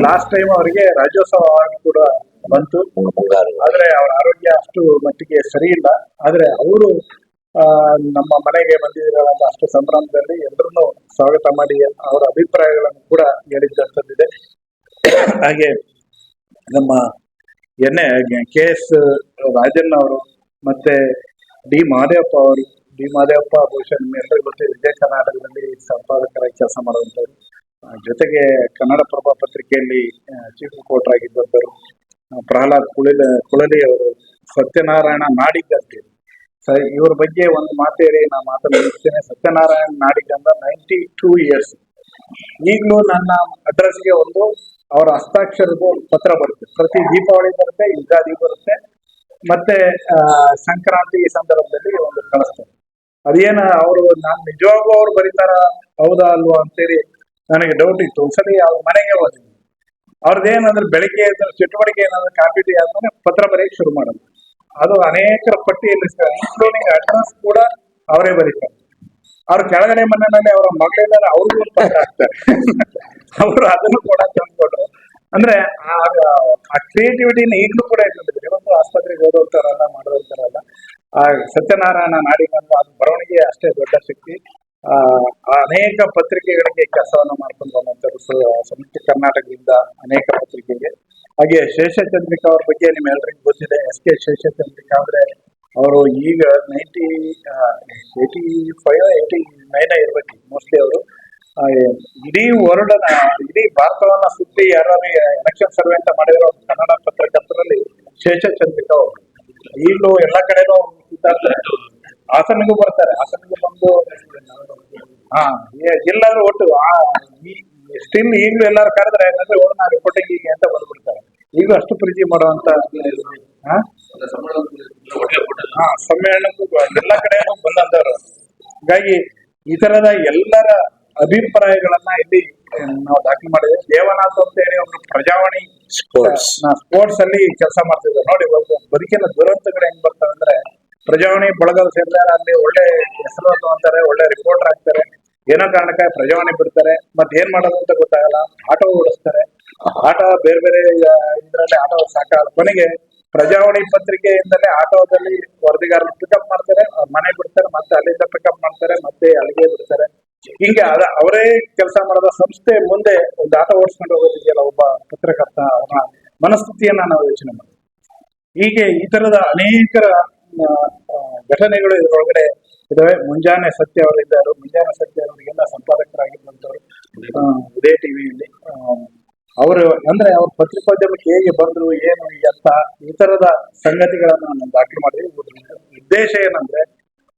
Last time ಅವರಿಗೆ Rajyotsava award ಕೂಡ ಬಂತು. ಆದ್ರೆ ಅವರ ಆರೋಗ್ಯ ಅಷ್ಟು ಮಟ್ಟಿಗೆ ಸರಿ ಇಲ್ಲ. ಆದ್ರೆ ಅವರು ನಮ್ಮ ಮನೆಗೆ ಬಂದಿರೋಂಥ ಅಷ್ಟು ಸಂಭ್ರಮದಲ್ಲಿ ಎಲ್ಲರನ್ನೂ ಸ್ವಾಗತ ಮಾಡಿ ಅವರ ಅಭಿಪ್ರಾಯಗಳನ್ನು ಕೂಡ ಹೇಳಿದ್ದಂಥದ್ದಿದೆ. ಹಾಗೆ ನಮ್ಮ KS ರಾಜನ್ ಅವರು ಮತ್ತೆ ಡಿ ಮಹದೇವಪ್ಪ ಬಹುಶಃ ನಿಮ್ಮೆಲ್ಲರಿಗೂ ಗೊತ್ತಿದೆ, ವಿಜಯ ಕರ್ನಾಟಕದಲ್ಲಿ ಸಂಪಾದಕರಾಗಿ ಕೆಲಸ ಮಾಡುವಂಥವ್ರು. ಜೊತೆಗೆ ಕನ್ನಡಪ್ರಭ ಪತ್ರಿಕೆಯಲ್ಲಿ ಚೀಫ್ ರಿಪೋರ್ಟರ್ ಆಗಿದ್ದಂಥವ್ರು. ಪ್ರಹ್ಲಾದ್ ಕುಳಲಿ ಅವರು, ಸತ್ಯನಾರಾಯಣ ನಾಡಿಗ್ ಅಂತ ಇವ್ರ ಬಗ್ಗೆ ಒಂದು ಮಾತೇಳಿ ನಾನು ಮಾತನಾಡ್ತೇನೆ. ಸತ್ಯನಾರಾಯಣ ನಾಡಿಗ್ ಅಂತ 92 years. ಈಗಲೂ ನನ್ನ ಅಡ್ರೆಸ್ಗೆ ಒಂದು ಅವರ ಹಸ್ತಾಕ್ಷರದ ಪತ್ರ ಬರುತ್ತೆ. ಪ್ರತಿ ದೀಪಾವಳಿ ಬರುತ್ತೆ, ಯುಗಾದಿ ಬರುತ್ತೆ, ಮತ್ತೆ ಸಂಕ್ರಾಂತಿ ಸಂದರ್ಭದಲ್ಲಿ ಒಂದು ಕಳಿಸ್ತಾರೆ. ಅದೇನ ಅವರು ನಾನು ನಿಜವಾಗೂ ಅವ್ರು ಬರೀತಾರ ಹೌದಾ ಅಲ್ವಾ ಅಂತೇಳಿ ನನಗೆ ಡೌಟ್ ಇತ್ತು. ಒಂದ್ಸಲಿ ಅವ್ರ ಮನೆಗೆ ಹೋಗಿದ್ದೀನಿ. ಅವ್ರದ್ದೇನಂದ್ರೆ ಬೆಳಿಗ್ಗೆ ಚಟುವಟಿಕೆ ಏನಾದ್ರು ಕಾಫಿ ಟೀ ಆದ್ಮೇಲೆ ಪತ್ರ ಬರೆಯಕ್ಕೆ ಶುರು ಮಾಡೋದು. ಅದು ಅನೇಕರ ಪಟ್ಟಿಯಲ್ಲಿ ಇನ್ಕ್ಲೂಡಿಂಗ್ ಅಡ್ರೆಸ್ ಕೂಡ ಅವರೇ ಬರೀತಾರೆ. ಅವ್ರ ಕೆಳಗಡೆ ಮನೆಯಲ್ಲಿ ಅವರ ಮಗಳೆಲ್ಲ ಅವ್ರಿಗೂ ಒಂದು ಪತ್ರ ಹಾಕ್ತಾರೆ. ಅವರು ಅದನ್ನು ಕೂಡ ತಂದ್ಕೊಟ್ರು. ಅಂದ್ರೆ ಆ ಕ್ರಿಯೇಟಿವಿಟಿನ ಈಗಲೂ ಕೂಡ ಇಟ್ಕೊಂಡಿದ್ದಾರೆ. ಇವತ್ತು ಆಸ್ಪತ್ರೆಗೆ ಓದೋರ್ತಾರಲ್ಲ, ಮಾಡೋರ್ತಾರಲ್ಲ, ಆ ಸತ್ಯನಾರಾಯಣ ನಾಡಿಗಂತ ಅದು ಬರವಣಿಗೆ ಅಷ್ಟೇ ದೊಡ್ಡ ಶಕ್ತಿ. ಅನೇಕ ಪತ್ರಿಕೆಗಳಿಗೆ ಕೆಲಸವನ್ನು ಮಾಡ್ಕೊಂಡು ಬಂದಂತರು ಸಂಯುಕ್ತ ಕರ್ನಾಟಕದಿಂದ ಅನೇಕ ಪತ್ರಿಕೆಗೆ. ಹಾಗೆ ಶೇಷಚಂದ್ರಿಕಾ ಅವ್ರ ಬಗ್ಗೆ ನಿಮ್ಮೆಲ್ಲರಿಗೂ ಗೊತ್ತಿದೆ. SK ಶೇಷಚಂದ್ರಿಕಾ ಅಂದ್ರೆ ಅವರು ಈಗ 89 ಇರ್ಬೇಕು ಮೋಸ್ಟ್ಲಿ. ಅವರು ಇಡೀ ಇಡೀ ಭಾರತವನ್ನ ಸುತ್ತಿ ಯಾರು ಎಲೆಕ್ಷನ್ ಸರ್ವೆ ಅಂತ ಮಾಡಿರೋ ಕನ್ನಡ ಪತ್ರಕರ್ತರಲ್ಲಿ ಶೇಷಚಂದ್ರಿಕಾ ಅವರು. ಈಗಲೂ ಎಲ್ಲಾ ಕಡೆನೂ ಸುತ್ತಾಡ್ತಾರೆ. ಹಾಸನಿಗೂ ಬರ್ತಾರೆ. ಹಾಸನಿಗೂ ಬಂದು ಎಲ್ಲಾದ್ರೂ ಒಟ್ಟು ಸ್ಟಿಲ್ ಈಗಲೂ ಎಲ್ಲಾರು ಕರೆದ್ರೆ ನಾ ರಿಪೋರ್ಟಿಂಗ್ ಹೀಗೆ ಅಂತ ಬಂದ್ಬಿಡ್ತಾರೆ. ಈಗಲೂ ಅಷ್ಟು ಪ್ರೀತಿ ಮಾಡುವಂತ ಸಮ್ಮೇಳನಕ್ಕೂ ಎಲ್ಲಾ ಕಡೆನೂ ಬಂದಂತವ್ರು. ಹಾಗಾಗಿ ಈ ತರದ ಎಲ್ಲರ ಅಭಿಪ್ರಾಯಗಳನ್ನ ಇಲ್ಲಿ ನಾವು ದಾಖಲೆ ಮಾಡಿದ್ದೇವೆ. ದೇವನಾಥ್ ಅಂತ ಹೇಳಿ ಒಂದು ಪ್ರಜಾವಾಣಿ ಸ್ಪೋರ್ಟ್ಸ್ ಅಲ್ಲಿ ಕೆಲಸ ಮಾಡ್ತಿದ್ದಾರೆ. ನೋಡಿ, ಬದುಕಿನ ದುರಂತಗಳು ಹೆಂಗ್ ಬರ್ತವೆ ಅಂದ್ರೆ, ಪ್ರಜಾವಾಣಿ ಬಳಗದ ಸೇರಿದಾಗ ಅಲ್ಲಿ ಒಳ್ಳೆ ಹೆಸರು ತಗೊಂತಾರೆ, ಒಳ್ಳೆ ರಿಪೋರ್ಟರ್ ಆಗ್ತಾರೆ. ಏನೋ ಕಾರಣಕ್ಕೆ ಪ್ರಜಾವಾಣಿ ಬಿಡ್ತಾರೆ. ಮತ್ತೆ ಏನ್ ಮಾಡೋದು ಅಂತ ಗೊತ್ತಾಗಲ್ಲ. ಆಟೋ ಓಡಿಸ್ತಾರೆ. ಆಟೋ ಬೇರೆ ಬೇರೆ ಇದ್ರಲ್ಲಿ ಆಟೋ ಸಾಕಾಗಲ್ಲ. ಕೊನೆಗೆ ಪ್ರಜಾವಾಣಿ ಪತ್ರಿಕೆಯಿಂದಲೇ ಆಟೋದಲ್ಲಿ ವರದಿಗಾರರು ಪಿಕಪ್ ಮಾಡ್ತಾರೆ, ಮನೆ ಬಿಡ್ತಾರೆ, ಮತ್ತೆ ಅಲ್ಲಿಂದ ಪಿಕಪ್ ಮಾಡ್ತಾರೆ, ಮತ್ತೆ ಅಲ್ಲಿಗೆ ಬಿಡ್ತಾರೆ. ಹಿಂಗೆ ಅವರೇ ಕೆಲಸ ಮಾಡೋದ ಸಂಸ್ಥೆ ಮುಂದೆ ಒಂದು ಆಟೋ ಓಡಿಸ್ಕೊಂಡು ಹೋಗೋದಿದೆಯಲ್ಲ ಒಬ್ಬ ಪತ್ರಕರ್ತ, ಅವನ ಮನಸ್ಥಿತಿಯನ್ನ ನಾವು ಯೋಚನೆ ಮಾಡ್ತೀವಿ. ಹೀಗೆ ಈ ತರದ ಅನೇಕರ ಘಟನೆಗಳು ಇದರೊಳಗಡೆ ಇದಾವೆ. ಮುಂಜಾನೆ ಸತ್ಯ ಅವರಿದ್ದರು. ಮುಂಜಾನೆ ಸತ್ಯ ಅವರಿಗೆಲ್ಲ ಸಂಪಾದಕರಾಗಿದ್ದಂಥವ್ರು ಉದಯ ಟಿವಿಯಲ್ಲಿ. ಅವರು ಅಂದ್ರೆ ಅವ್ರ ಪತ್ರಿಕೋದ್ಯಮಕ್ಕೆ ಹೇಗೆ ಬಂದ್ರು, ಏನು ಎತ್ತ, ಈ ತರದ ಸಂಗತಿಗಳನ್ನ ನಾವು ದಾಖಲೆ ಮಾಡಿದ್ವಿ. ಉದ್ದೇಶ ಏನಂದ್ರೆ,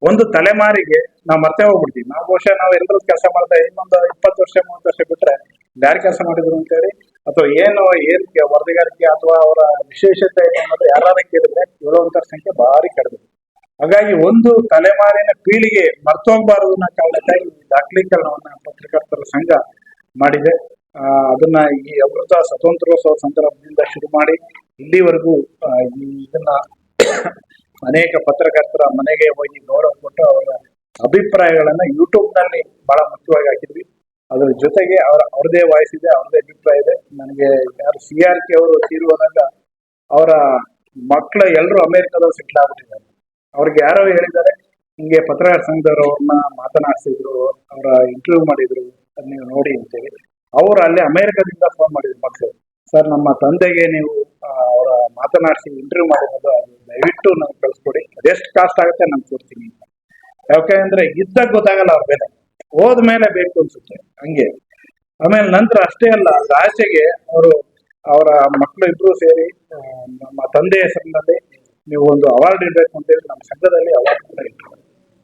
ಒಂದು ತಲೆಮಾರಿಗೆ ನಾವು ಮರ್ತೇ ಹೋಗ್ಬಿಡ್ತೀವಿ. ನಾವು ಬಹುಶಃ ಎಲ್ಲರೂ ಕೆಲಸ ಮಾಡ್ತಾ ಇನ್ನೊಂದು 20 ವರ್ಷ 30 ವರ್ಷ ಬಿಟ್ರೆ ಯಾರು ಕೆಲಸ ಮಾಡಿದ್ರು ಅಂತೇಳಿ, ಅಥವಾ ಏನು ವರದಿಗಾರಿಕೆ ಅಥವಾ ಅವರ ವಿಶೇಷತೆ ಅನ್ನೋದು ಯಾರು ಕೇಳಿದ್ರೆ ಹೇಳುವಂತ ಸಂಖ್ಯೆ ಭಾರಿ ಕಡಿಮೆ. ಹಾಗಾಗಿ ಒಂದು ತಲೆಮಾರಿನ ಪೀಳಿಗೆ ಮರ್ತೋಗ್ಬಾರದು ಅನ್ನೋ ಕಾರಣಕ್ಕಾಗಿ ಈ ದಾಖಲೀಕರಣವನ್ನ ಪತ್ರಕರ್ತರ ಸಂಘ ಮಾಡಿದೆ. ಅದನ್ನ ಈ ಅಮೃತ ಸ್ವಾತಂತ್ರ್ಯೋತ್ಸವ ಸಂದರ್ಭದಿಂದ ಶುರು ಮಾಡಿ ಇಲ್ಲಿವರೆಗೂ ಇದನ್ನ ಅನೇಕ ಪತ್ರಕರ್ತರ ಮನೆಗೆ ಹೋಗಿ ಗೌರವ ಕೊಟ್ಟು ಅವರ ಅಭಿಪ್ರಾಯಗಳನ್ನ ಯೂಟ್ಯೂಬ್ ನಲ್ಲಿ ಬಹಳ ಮುಖ್ಯವಾಗಿ ಹಾಕಿದ್ವಿ. ಅದ್ರ ಜೊತೆಗೆ ಅವ್ರದೇ ವಾಯ್ಸ್ ಇದೆ, ಅವ್ರದೇ ಅಭಿಪ್ರಾಯ ಇದೆ. ನನಗೆ ಯಾರು CRK ಅವರು ತೀರುವಾಗ ಅವರ ಮಕ್ಕಳು ಎಲ್ಲರೂ ಅಮೆರಿಕದಲ್ಲಿ ಸೆಟ್ಲ್ ಆಗ್ಬಿಟ್ಟಿದ್ದಾರೆ. ಅವ್ರಿಗೆ ಯಾರೋ ಹೇಳಿದ್ದಾರೆ, ಹಿಂಗೆ ಪತ್ರಕರ್ತರ ಸಂಘದವರು ಅವ್ರನ್ನ ಮಾತನಾಡಿಸಿದ್ರು, ಅವರ ಇಂಟರ್ವ್ಯೂ ಮಾಡಿದ್ರು, ಅದ್ ನೀವು ನೋಡಿ ಅಂತೇಳಿ. ಅವ್ರು ಅಲ್ಲಿ ಅಮೆರಿಕದಿಂದ ಫೋನ್ ಮಾಡಿದ್ರು ಮಕ್ಕಳು, ಸರ್ ನಮ್ಮ ತಂದೆಗೆ ನೀವು ಅವರ ಮಾತನಾಡಿಸಿ ಇಂಟರ್ವ್ಯೂ ಮಾಡಿರೋದು, ಅದು ದಯವಿಟ್ಟು ನಮ್ಗೆ ಕಳಿಸ್ಕೊಡಿ, ಅದೆಷ್ಟು ಕಾಸ್ಟ್ ಆಗುತ್ತೆ ನಾನು ಕೊಡ್ತೀನಿ ಅಂತ. ಯಾಕೆಂದ್ರೆ ಇದ್ದಾಗ ಗೊತ್ತಾಗಲ್ಲ ಅವ್ರ ಬೆಲೆ, ಹೋದ್ಮೇಲೆ ಬೇಕು ಅನ್ಸುತ್ತೆ ಹಂಗೆ. ಆಮೇಲೆ ನಂತರ ಅಷ್ಟೇ ಅಲ್ಲ, ಆಚೆಗೆ ಅವರ ಮಕ್ಕಳು ಇಬ್ರು ಸೇರಿ ನಮ್ಮ ತಂದೆ ಹೆಸರಿನಲ್ಲಿ ನೀವು ಒಂದು ಅವಾರ್ಡ್ ಇರ್ಬೇಕು ಅಂತೇಳಿ ನಮ್ಮ ಸಂಘದಲ್ಲಿ ಅವಾರ್ಡ್ ಕೂಡ ಇಟ್ಟಿದ್ದಾರೆ.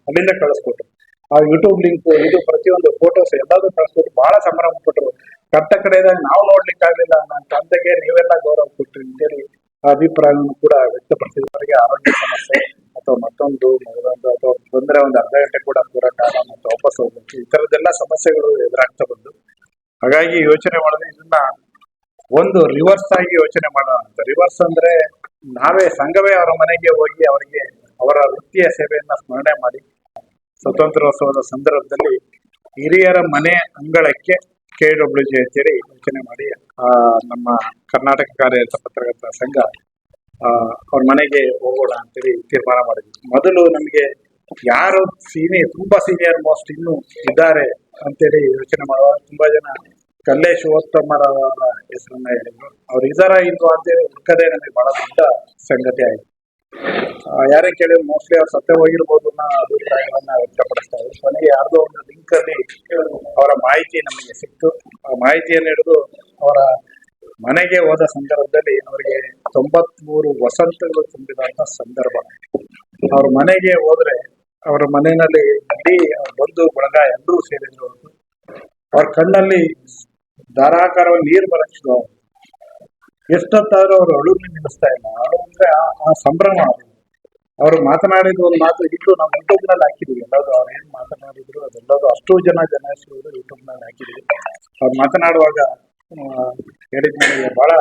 ಅಲ್ಲಿಂದ ಕಳಿಸ್ಕೊಟ್ರು. ಆ ಯೂಟ್ಯೂಬ್ ಲಿಂಕ್ ಇದು ಪ್ರತಿಯೊಂದು ಫೋಟೋಸ್ ಎಲ್ಲಾದ್ರೂ ಕಳಿಸ್ಕೊಟ್ಟು ಬಹಳ ಸಂಭ್ರಮ ಪಟ್ಟರು. ಕಟ್ಟ ಕಡೆದಾಗ ನಾವು ನೋಡ್ಲಿಕ್ಕೆ ಆಗ್ಲಿಲ್ಲ, ನನ್ನ ತಂದೆಗೆ ನೀವೆಲ್ಲ ಗೌರವ ಕೊಟ್ರಿ ಅಂತೇಳಿ ಅಭಿಪ್ರಾಯವನ್ನು ಕೂಡ ವ್ಯಕ್ತಪಡಿಸಿದವರಿಗೆ ಆರೋಗ್ಯ ಸಮಸ್ಯೆ ಅಥವಾ ಮತ್ತೊಂದು ಅಥವಾ ಬಂದ್ರೆ ಒಂದು ಅರ್ಧ ಗಂಟೆ ಕೂಡ ಕೂರಕ್ಕಾಗ ಮತ್ತೆ ವಾಪಸ್ ಹೋಗ್ಬೇಕು, ಈ ತರದ್ದೆಲ್ಲ ಸಮಸ್ಯೆಗಳು ಎದುರಾಗ್ತಾ ಬಂದು. ಹಾಗಾಗಿ ಯೋಚನೆ ಮಾಡಿದ್ರೆ ಇದನ್ನ ಒಂದು ರಿವರ್ಸ್ ಆಗಿ ಯೋಚನೆ ಮಾಡೋಣ ಅಂತ. ರಿವರ್ಸ್ ಅಂದ್ರೆ ನಾವೇ ಸಂಘವೇ ಅವರ ಮನೆಗೆ ಹೋಗಿ ಅವರಿಗೆ ಅವರ ವೃತ್ತಿಯ ಸೇವೆಯನ್ನ ಸ್ಮರಣೆ ಮಾಡಿ, ಸ್ವಾತಂತ್ರ್ಯೋತ್ಸವದ ಸಂದರ್ಭದಲ್ಲಿ ಹಿರಿಯರ ಮನೆ ಅಂಗಳಕ್ಕೆ KWJ ಅಂತೇಳಿ ಯೋಚನೆ ಮಾಡಿ ನಮ್ಮ ಕರ್ನಾಟಕ ಕಾರ್ಯರತ ಪತ್ರಕರ್ತರ ಸಂಘ ಅವ್ರ ಮನೆಗೆ ಹೋಗೋಣ ಅಂತೇಳಿ ತೀರ್ಮಾನ ಮಾಡಿದ್ವಿ. ಮೊದಲು ನಮಗೆ ಯಾರು ತುಂಬಾ ಸೀನಿಯರ್ ಮೋಸ್ಟ್ ಇನ್ನು ಇದ್ದಾರೆ ಅಂತೇಳಿ ಯೋಚನೆ ಮಾಡುವಾಗ ತುಂಬಾ ಜನ ಕಲ್ಲೇಶ್ ಶಿವೋತ್ತಮರವರ ಹೆಸರನ್ನ ಹೇಳಿದ್ರು. ಅವ್ರು ಇದಾರ ಇಲ್ವಾ ಅಂತೇಳಿ ಹುಡ್ಕದೆ ನಮಗೆ ಬಹಳ ದೊಡ್ಡ ಸಂಗತಿ ಆಯ್ತು. ಯಾರೇ ಕೇಳಿದ್ರು ಮೋಸ್ಟ್ಲಿ ಅವ್ರು ಸತ್ಯ ಹೋಗಿರ್ಬೋದು ಅನ್ನೋ ಅಭಿಪ್ರಾಯಗಳನ್ನ ವ್ಯಕ್ತಪಡಿಸ್ತಾ ಇದ್ರು. ಕೊನೆಗೆ ಯಾರ್ದೋ ಒಂದು ಲಿಂಕ್ ಅಲ್ಲಿ ಅವರ ಮಾಹಿತಿ ನಮಗೆ ಸಿಕ್ತು. ಆ ಮಾಹಿತಿಯನ್ನು ಹಿಡಿದು ಅವರ ಮನೆಗೆ ಹೋದ ಸಂದರ್ಭದಲ್ಲಿ ಅವರಿಗೆ 93 ವಸಂತಗಳು ತುಂಬಿದಂತ ಸಂದರ್ಭ. ಅವ್ರ ಮನೆಗೆ ಹೋದ್ರೆ ಅವ್ರ ಮನೆಯಲ್ಲಿ ಇಡೀ ಬಂಧು ಬಳಗ ಎಲ್ಲರೂ ಸೇರಿದ್ರು. ಅವ್ರ ಕಣ್ಣಲ್ಲಿ ಧಾರಾಕಾರವಾಗಿ ನೀರು ಬರಕ್ಕಿದ್ರು. ಎಷ್ಟೊತ್ತಾದ್ರೂ ಅವ್ರು ಅಳುನ ನಿಲ್ಲಿಸ್ತಾ ಇಲ್ಲ. ಅಳು ಅಂದ್ರೆ ಆ ಸಂಭ್ರಮ. ಅವ್ರು ಮಾತನಾಡಿದ ಒಂದು ಮಾತು ಇಟ್ಟು ನಾವು ಯೂಟ್ಯೂಬ್ ನಲ್ಲಿ ಹಾಕಿದೀವಿ. ಎಲ್ಲರೂ ಅವ್ರು ಏನ್ ಮಾತನಾಡಿದ್ರು ಅದೆಲ್ಲದು ಅಷ್ಟು ಜನ ಯೂಟ್ಯೂಬ್ ನಲ್ಲಿ ಹಾಕಿದೀವಿ. ಅವ್ರು ಮಾತನಾಡುವಾಗ ಹೇಳಿದ ನನಗೆ ಬಹಳ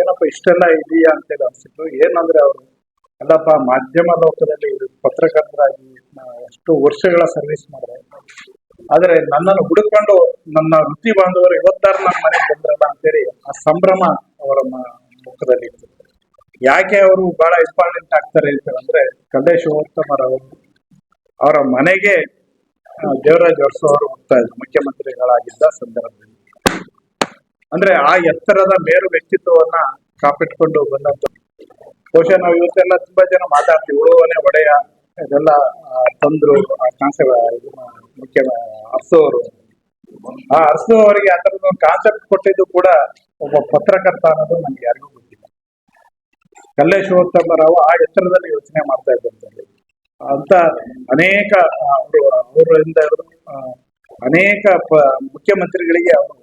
ಏನಪ್ಪ ಇಷ್ಟೆಲ್ಲ ಇದೆಯಾ ಅಂತೇಳಿ ಅನ್ಸಿತ್ತು. ಏನಂದ್ರೆ ಅವರು ಅಲ್ಲಪ್ಪ, ಮಾಧ್ಯಮ ಲೋಕದಲ್ಲಿ ಪತ್ರಕರ್ತರಾಗಿ ಎಷ್ಟು ವರ್ಷಗಳ ಸರ್ವಿಸ್ ಮಾಡಿದೆ, ಆದ್ರೆ ನನ್ನನ್ನು ಹುಡುಕೊಂಡು ನನ್ನ ವೃತ್ತಿ ಬಾಂಧವರು ಇವತ್ತಾರು ನನ್ನ ಮನೆಗೆ ಬಂದ್ರಲ್ಲ ಅಂತೇಳಿ ಆ ಸಂಭ್ರಮ ಅವರ ಮುಖದಲ್ಲಿ ಇತ್ತು. ಯಾಕೆ ಅವರು ಬಹಳ ಇಂಪಾರ್ಟೆಂಟ್ ಆಗ್ತಾರೆ ಅಂತಂದ್ರೆ, ಕಲ್ಲೇಶ್ ಶಿವೋತ್ತಮರವರು ಅವರ ಮನೆಗೆ ದೇವರಾಜ್ ಅರಸು ಅವರು ಹೋಗ್ತಾ ಇದ್ರು ಮುಖ್ಯಮಂತ್ರಿಗಳಾಗಿದ್ದ ಸಂದರ್ಭದಲ್ಲಿ. ಅಂದ್ರೆ ಆ ಎತ್ತರದ ಮೇರು ವ್ಯಕ್ತಿತ್ವವನ್ನ ಕಾಪಿಟ್ಕೊಂಡು ಬಂದಂತ. ಬಹುಶಃ ನಾವು ಇವತ್ತೆಲ್ಲ ತುಂಬಾ ಜನ ಮಾತಾಡ್ತೀವಿ, ಉಳುವನೆ ಒಡೆಯ ಇದೆಲ್ಲ ತಂದ್ರು ಆ ಕಾನ್ಸೆಪ್ಟ್ ಮುಖ್ಯ ಅರಸು ಅವರು. ಆ ಅರಸು ಅವರಿಗೆ ಆ ತರದ ಒಂದು ಕಾನ್ಸೆಪ್ಟ್ ಕೊಟ್ಟಿದ್ದು ಕೂಡ ಒಬ್ಬ ಪತ್ರಕರ್ತ ಅನ್ನೋದು ನಮ್ಗೆ ಯಾರಿಗೂ ಗೊತ್ತಿಲ್ಲ. ಕಲ್ಲೇಶ್ ಶಿವೋತ್ತಮರಾವ್ ಆ ಎತ್ತರದಲ್ಲಿ ಯೋಚನೆ ಮಾಡ್ತಾ ಇದ್ದಂಥದ್ದು ಅಂತ ಅನೇಕ ಅವರಿಂದ ಅನೇಕ ಮುಖ್ಯಮಂತ್ರಿಗಳಿಗೆ ಅವರು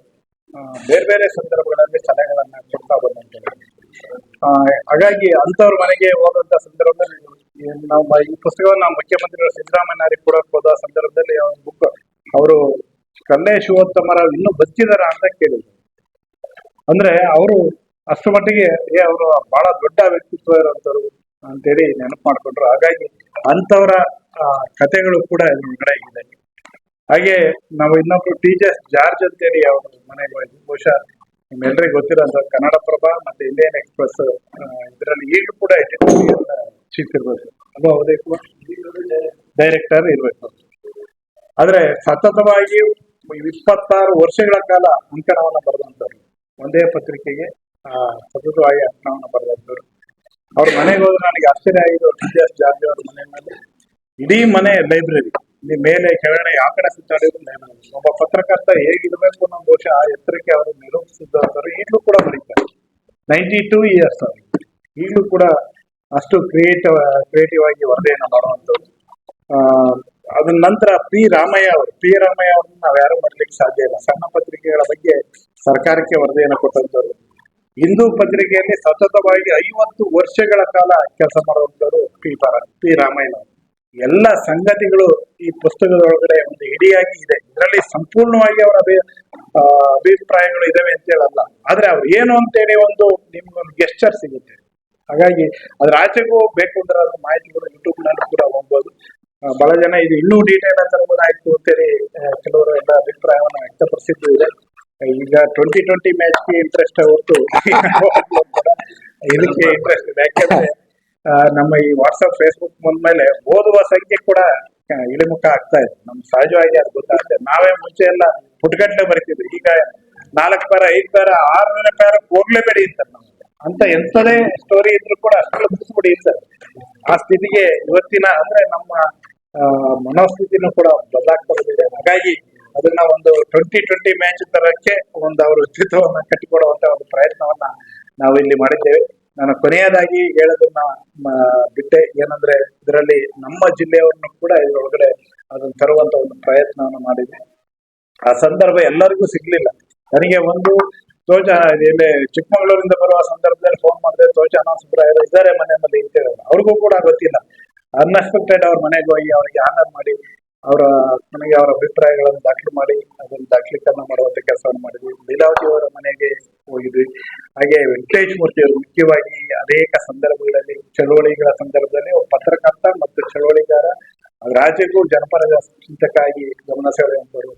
ಬೇರೆ ಬೇರೆ ಸಂದರ್ಭಗಳಲ್ಲಿ ಸಲಹೆಗಳನ್ನ ಕೊಡ್ತಾ ಬಂದಂಥದ್ದು. ಹಾಗಾಗಿ ಅಂತವ್ರ ಮನೆಗೆ ಹೋದಂತ ಸಂದರ್ಭದಲ್ಲಿ ನಾವು ಈ ಪುಸ್ತಕವನ್ನು ಮುಖ್ಯಮಂತ್ರಿಗಳು ಸಿದ್ದರಾಮಯ್ಯರಿಗೆ ಕೂಡ ಹೋದ ಸಂದರ್ಭದಲ್ಲಿ ಬುಕ್ ಅವರು ಕಲ್ಲೇಶ್ ಶಿವೋತ್ತಮರಾವ್ ಇನ್ನೂ ಬದುಕಿದಾರ ಅಂತ ಕೇಳಿದ್ರು. ಅಂದ್ರೆ ಅವರು ಅಷ್ಟು ಮಟ್ಟಿಗೆ ಅವರು ಬಹಳ ದೊಡ್ಡ ವ್ಯಕ್ತಿತ್ವ ಇರುವಂತವ್ರು ಅಂತೇಳಿ ನೆನಪು ಮಾಡ್ಕೊಂಡ್ರು. ಹಾಗಾಗಿ ಅಂತವರ ಕಥೆಗಳು ಕೂಡ ಒಳಗಡೆ ಇದೆ. ಹಾಗೆ ನಾವು ಇನ್ನೊಬ್ರು TJ ಜಾರ್ಜ್ ಅಂತೇಳಿ ಅವ್ರ ಮನೆಗೆ ಹೋಯ್ತು. ಬಹುಶಃ ನಿಮ್ಮೆಲ್ಲರಿಗೂ ಗೊತ್ತಿರೋಂಥ ಕನ್ನಡಪ್ರಭ ಮತ್ತೆ ಇಂಡಿಯನ್ ಎಕ್ಸ್ಪ್ರೆಸ್ ಇದರಲ್ಲಿ ಈಗಲೂ ಕೂಡ ಚೀಫ್ ಇರ್ಬೇಕು, ಅದು ಅವರೇ ಡೈರೆಕ್ಟರ್ ಇರ್ಬೇಕು. ಆದ್ರೆ ಸತತವಾಗಿ 26 ವರ್ಷಗಳ ಕಾಲ ಅಂಕಣವನ್ನ ಬರೆದಂತವ್ರು, ಒಂದೇ ಪತ್ರಿಕೆಗೆ ಸತತವಾಗಿ ಅಂಕಣವನ್ನ ಬರೆದಂತವ್ರು. ಅವ್ರ ಮನೆಗೆ ಹೋದ್ರೆ ನನಗೆ ಆಶ್ಚರ್ಯ ಆಗಿದ್ದು, TJ ಜಾರ್ಜ್ ಅವ್ರ ಮನೆಯಲ್ಲಿ ಇಡೀ ಮನೆ ಲೈಬ್ರರಿ, ಇಲ್ಲಿ ಮೇಲೆ ಕೆಳಗಡೆ ಯಾವ ಕಡೆ ಸುತ್ತಾಡಿದ್ರು ಲೈಬ್ರರಿ. ಒಬ್ಬ ಪತ್ರಕರ್ತ ಹೇಗಿರ್ಬೇಕು ಅನ್ನೋ ಬಹುಶಃ ಆ ಎತ್ತರಕ್ಕೆ ಅವರು ನಿರೂಪಿಸಿದ್ದವರು ಈಗಲೂ ಕೂಡ ಬರೀತಾರೆ. 92 ಇಯರ್ಸ್ ಅವ್ರು ಈಗಲೂ ಕೂಡ ಅಷ್ಟು ಕ್ರಿಯೇಟಿವ್ ಆಗಿ ವರದಿಯನ್ನ ಮಾಡುವಂಥವ್ರು. ಅದ ನಂತರ P. ರಾಮಯ್ಯ ಅವ್ರನ್ನ ನಾವ್ ಯಾರು ಮಾಡ್ಲಿಕ್ಕೆ ಸಾಧ್ಯ ಇಲ್ಲ. ಸಣ್ಣ ಪತ್ರಿಕೆಗಳ ಬಗ್ಗೆ ಸರ್ಕಾರಕ್ಕೆ ವರದಿಯನ್ನು ಕೊಟ್ಟಂತವ್ರು. ಹಿಂದೂ ಪತ್ರಿಕೆಯಲ್ಲಿ ಸತತವಾಗಿ 50 ವರ್ಷಗಳ ಕಾಲ ಕೆಲಸ ಮಾಡುವಂತವ್ರು P. ರಾಮಯ್ಯ. ಎಲ್ಲ ಸಂಗತಿಗಳು ಈ ಪುಸ್ತಕದೊಳಗಡೆ ಒಂದು ಇಡಿಯಾಗಿ ಇದೆ. ಇದರಲ್ಲಿ ಸಂಪೂರ್ಣವಾಗಿ ಅವರ ಅಭಿಪ್ರಾಯಗಳು ಇದಾವೆ ಅಂತ ಹೇಳಲ್ಲ, ಆದ್ರೆ ಅವ್ರು ಏನು ಅಂತೇಳಿ ಒಂದು ನಿಮ್ಗೊಂದು ಗೆಸ್ಚರ್ ಸಿಗುತ್ತೆ. ಹಾಗಾಗಿ ಅದ್ರ ಆಚೆಗೂ ಬೇಕು ಅಂದ್ರೆ ಅದ್ರ ಮಾಹಿತಿಗಳು ಯೂಟ್ಯೂಬ್ ನಲ್ಲಿ ಕೂಡ ಹೋಗ್ಬೋದು. ಬಹಳ ಜನ ಇದು ಇನ್ನೂ ಡೀಟೇಲ್ ತರಬಹುದಾಯ್ತು ಅಂತೇಳಿ ಕೆಲವರು ಎಲ್ಲ ಅಭಿಪ್ರಾಯವನ್ನ ವ್ಯಕ್ತಪಡಿಸಿದ್ದು ಇದೆ. ಈಗ 2020 ಮ್ಯಾಚ್ಗೆ ಇಂಟ್ರೆಸ್ಟ್ ಹೊರತು ಇದಕ್ಕೆ ಇಂಟ್ರೆಸ್ಟ್ ಇದೆ. ಯಾಕೆಂದ್ರೆ ನಮ್ಮ ಈ ವಾಟ್ಸ್ಆಪ್ ಫೇಸ್ಬುಕ್ ಬಂದ್ಮೇಲೆ ಓದುವ ಸಂಖ್ಯೆ ಕೂಡ ಇಳಿಮುಖ ಆಗ್ತಾ ಇದೆ. ನಮ್ಗೆ ಸಹಜವಾಗಿ ಅದು ಗೊತ್ತಾಗುತ್ತೆ. ನಾವೇ ಮುಂಚೆ ಎಲ್ಲ ಪುಟ್ಗಟ್ಟಲೆ ಬರೀತಿದ್ವಿ, ಈಗ 4 ಪ್ಯಾರ 5 ಪ್ಯಾರ 6ನೇ ಪ್ಯಾರ ಹೋಗ್ಲೇಬೇಡಿ ಅಂತಾರೆ ನಮ್ಗೆ. ಅಂತ ಎಂಥದೇ ಸ್ಟೋರಿ ಇದ್ರು ಕೂಡ ಅಷ್ಟು ಮುಗಿಸ್ಬಿಡಿ ಅಂತಾರೆ. ಆ ಸ್ಥಿತಿಗೆ ಇವತ್ತಿನ ಅಂದ್ರೆ ನಮ್ಮ ಮನೋಸ್ಥಿತಿನೂ ಕೂಡ ಬದಲಾಗ್ತಾ ಬಂದಿದೆ. ಹಾಗಾಗಿ ಅದನ್ನ ಒಂದು 2020 ಮ್ಯಾಚ್ ತರಕ್ಕೆ ಒಂದು ಅವ್ರ ವ್ಯಕ್ತಿತ್ವವನ್ನ ಕಟ್ಟಿಕೊಡುವಂತ ಒಂದು ಪ್ರಯತ್ನವನ್ನ ನಾವು ಇಲ್ಲಿ ಮಾಡಿದ್ದೇವೆ. ನಾನು ಕೊನೆಯದಾಗಿ ಹೇಳೋದನ್ನ ಬಿಟ್ಟೆ, ಏನಂದ್ರೆ ಇದರಲ್ಲಿ ನಮ್ಮ ಜಿಲ್ಲೆಯವ್ರನ್ನು ಕೂಡ ಇದರೊಳಗಡೆ ಅದನ್ನ ತರುವಂತ ಒಂದು ಪ್ರಯತ್ನವನ್ನು ಮಾಡಿದ್ವಿ. ಆ ಸಂದರ್ಭ ಎಲ್ಲರಿಗೂ ಸಿಗ್ಲಿಲ್ಲ. ನನಗೆ ಒಂದು ತೋಜ ಇಲ್ಲಿ ಚಿಕ್ಕಮಗಳೂರಿಂದ ಬರುವ ಸಂದರ್ಭದಲ್ಲಿ ಫೋನ್ ಮಾಡಿದೆ, ತೋಜ ಅನೌನ್ಸ್ಬರ್ ಇದ್ದಾರೆ ಮನೆಯಲ್ಲಿ ಅಂತ ಹೇಳಿದ್ರು. ಅವ್ರಿಗೂ ಕೂಡ ಗೊತ್ತಿಲ್ಲ. ಅನ್ಎಕ್ಸ್ಪೆಕ್ಟೆಡ್ ಅವ್ರ ಮನೆಗೆ ಹೋಗಿ ಅವರಿಗೆ ಆನರ್ ಮಾಡಿ ನನಗೆ ಅವರ ಅಭಿಪ್ರಾಯಗಳನ್ನು ದಾಖಲು ಮಾಡಿ ಅದನ್ನು ದಾಖಲೀಕರಣ ಮಾಡುವಂತ ಕೆಲಸವನ್ನು ಮಾಡಿದ್ವಿ. ಲೀಲಾವತಿ ಅವರ ಮನೆಗೆ ಹೋಗಿದ್ವಿ. ಹಾಗೆ ವೆಂಕಟೇಶ್ ಮೂರ್ತಿ ಅವರು ಮುಖ್ಯವಾಗಿ ಅನೇಕ ಸಂದರ್ಭಗಳಲ್ಲಿ ಚಳವಳಿಗಳ ಸಂದರ್ಭದಲ್ಲಿ ಒಬ್ಬ ಪತ್ರಕರ್ತ ಮತ್ತು ಚಳವಳಿಗಾರ, ರಾಜ್ಯಕ್ಕೂ ಜನಪರ ಚಿಂತಕ ಆಗಿ ಗಮನ ಸೆಳೆಯುವಂತವರು.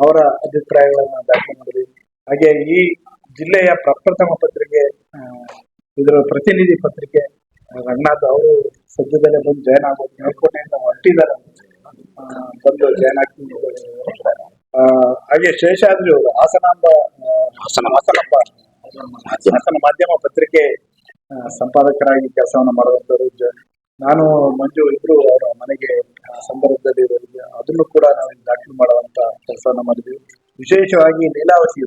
ಅವರ ಅಭಿಪ್ರಾಯಗಳನ್ನ ದಾಖಲೆ ಮಾಡಿದ್ವಿ. ಹಾಗೆ ಈ ಜಿಲ್ಲೆಯ ಪ್ರಪ್ರಥಮ ಪತ್ರಿಕೆ ಇದರ ಪ್ರತಿನಿಧಿ ಪತ್ರಿಕೆ ರಂಗನಾಥ್ ಅವರು ಸದ್ಯದಲ್ಲೇ ಬಂದು ಜಾಯ್ನ್ ಆಗೋದು ಮೇಲ್ಕೋಟೆಯಿಂದ ಹೊರಟಿದ್ದಾರೆ, ಬಂದು ಜಾಯ್ನ್ ಆಗ್ತೀನಿ. ಹಾಗೆ ಶೇಷಾದ್ರಿ ಅವರು ಹಾಸನ ಮಾಧ್ಯಮ ಪತ್ರಿಕೆ ಸಂಪಾದಕರಾಗಿ ಕೆಲಸವನ್ನ ಮಾಡುವಂತವರು. ನಾನು ಮಂಜು ಇಬ್ರು ಅವರ ಮನೆಗೆ ಸಂದರ್ಭದಲ್ಲಿ ಅದನ್ನು ಕೂಡ ನಾವು ದಾಖಲು ಮಾಡುವಂತ ಕೆಲಸವನ್ನ ಮಾಡಿದ್ವಿ. ವಿಶೇಷವಾಗಿ ಲೀಲಾವತಿ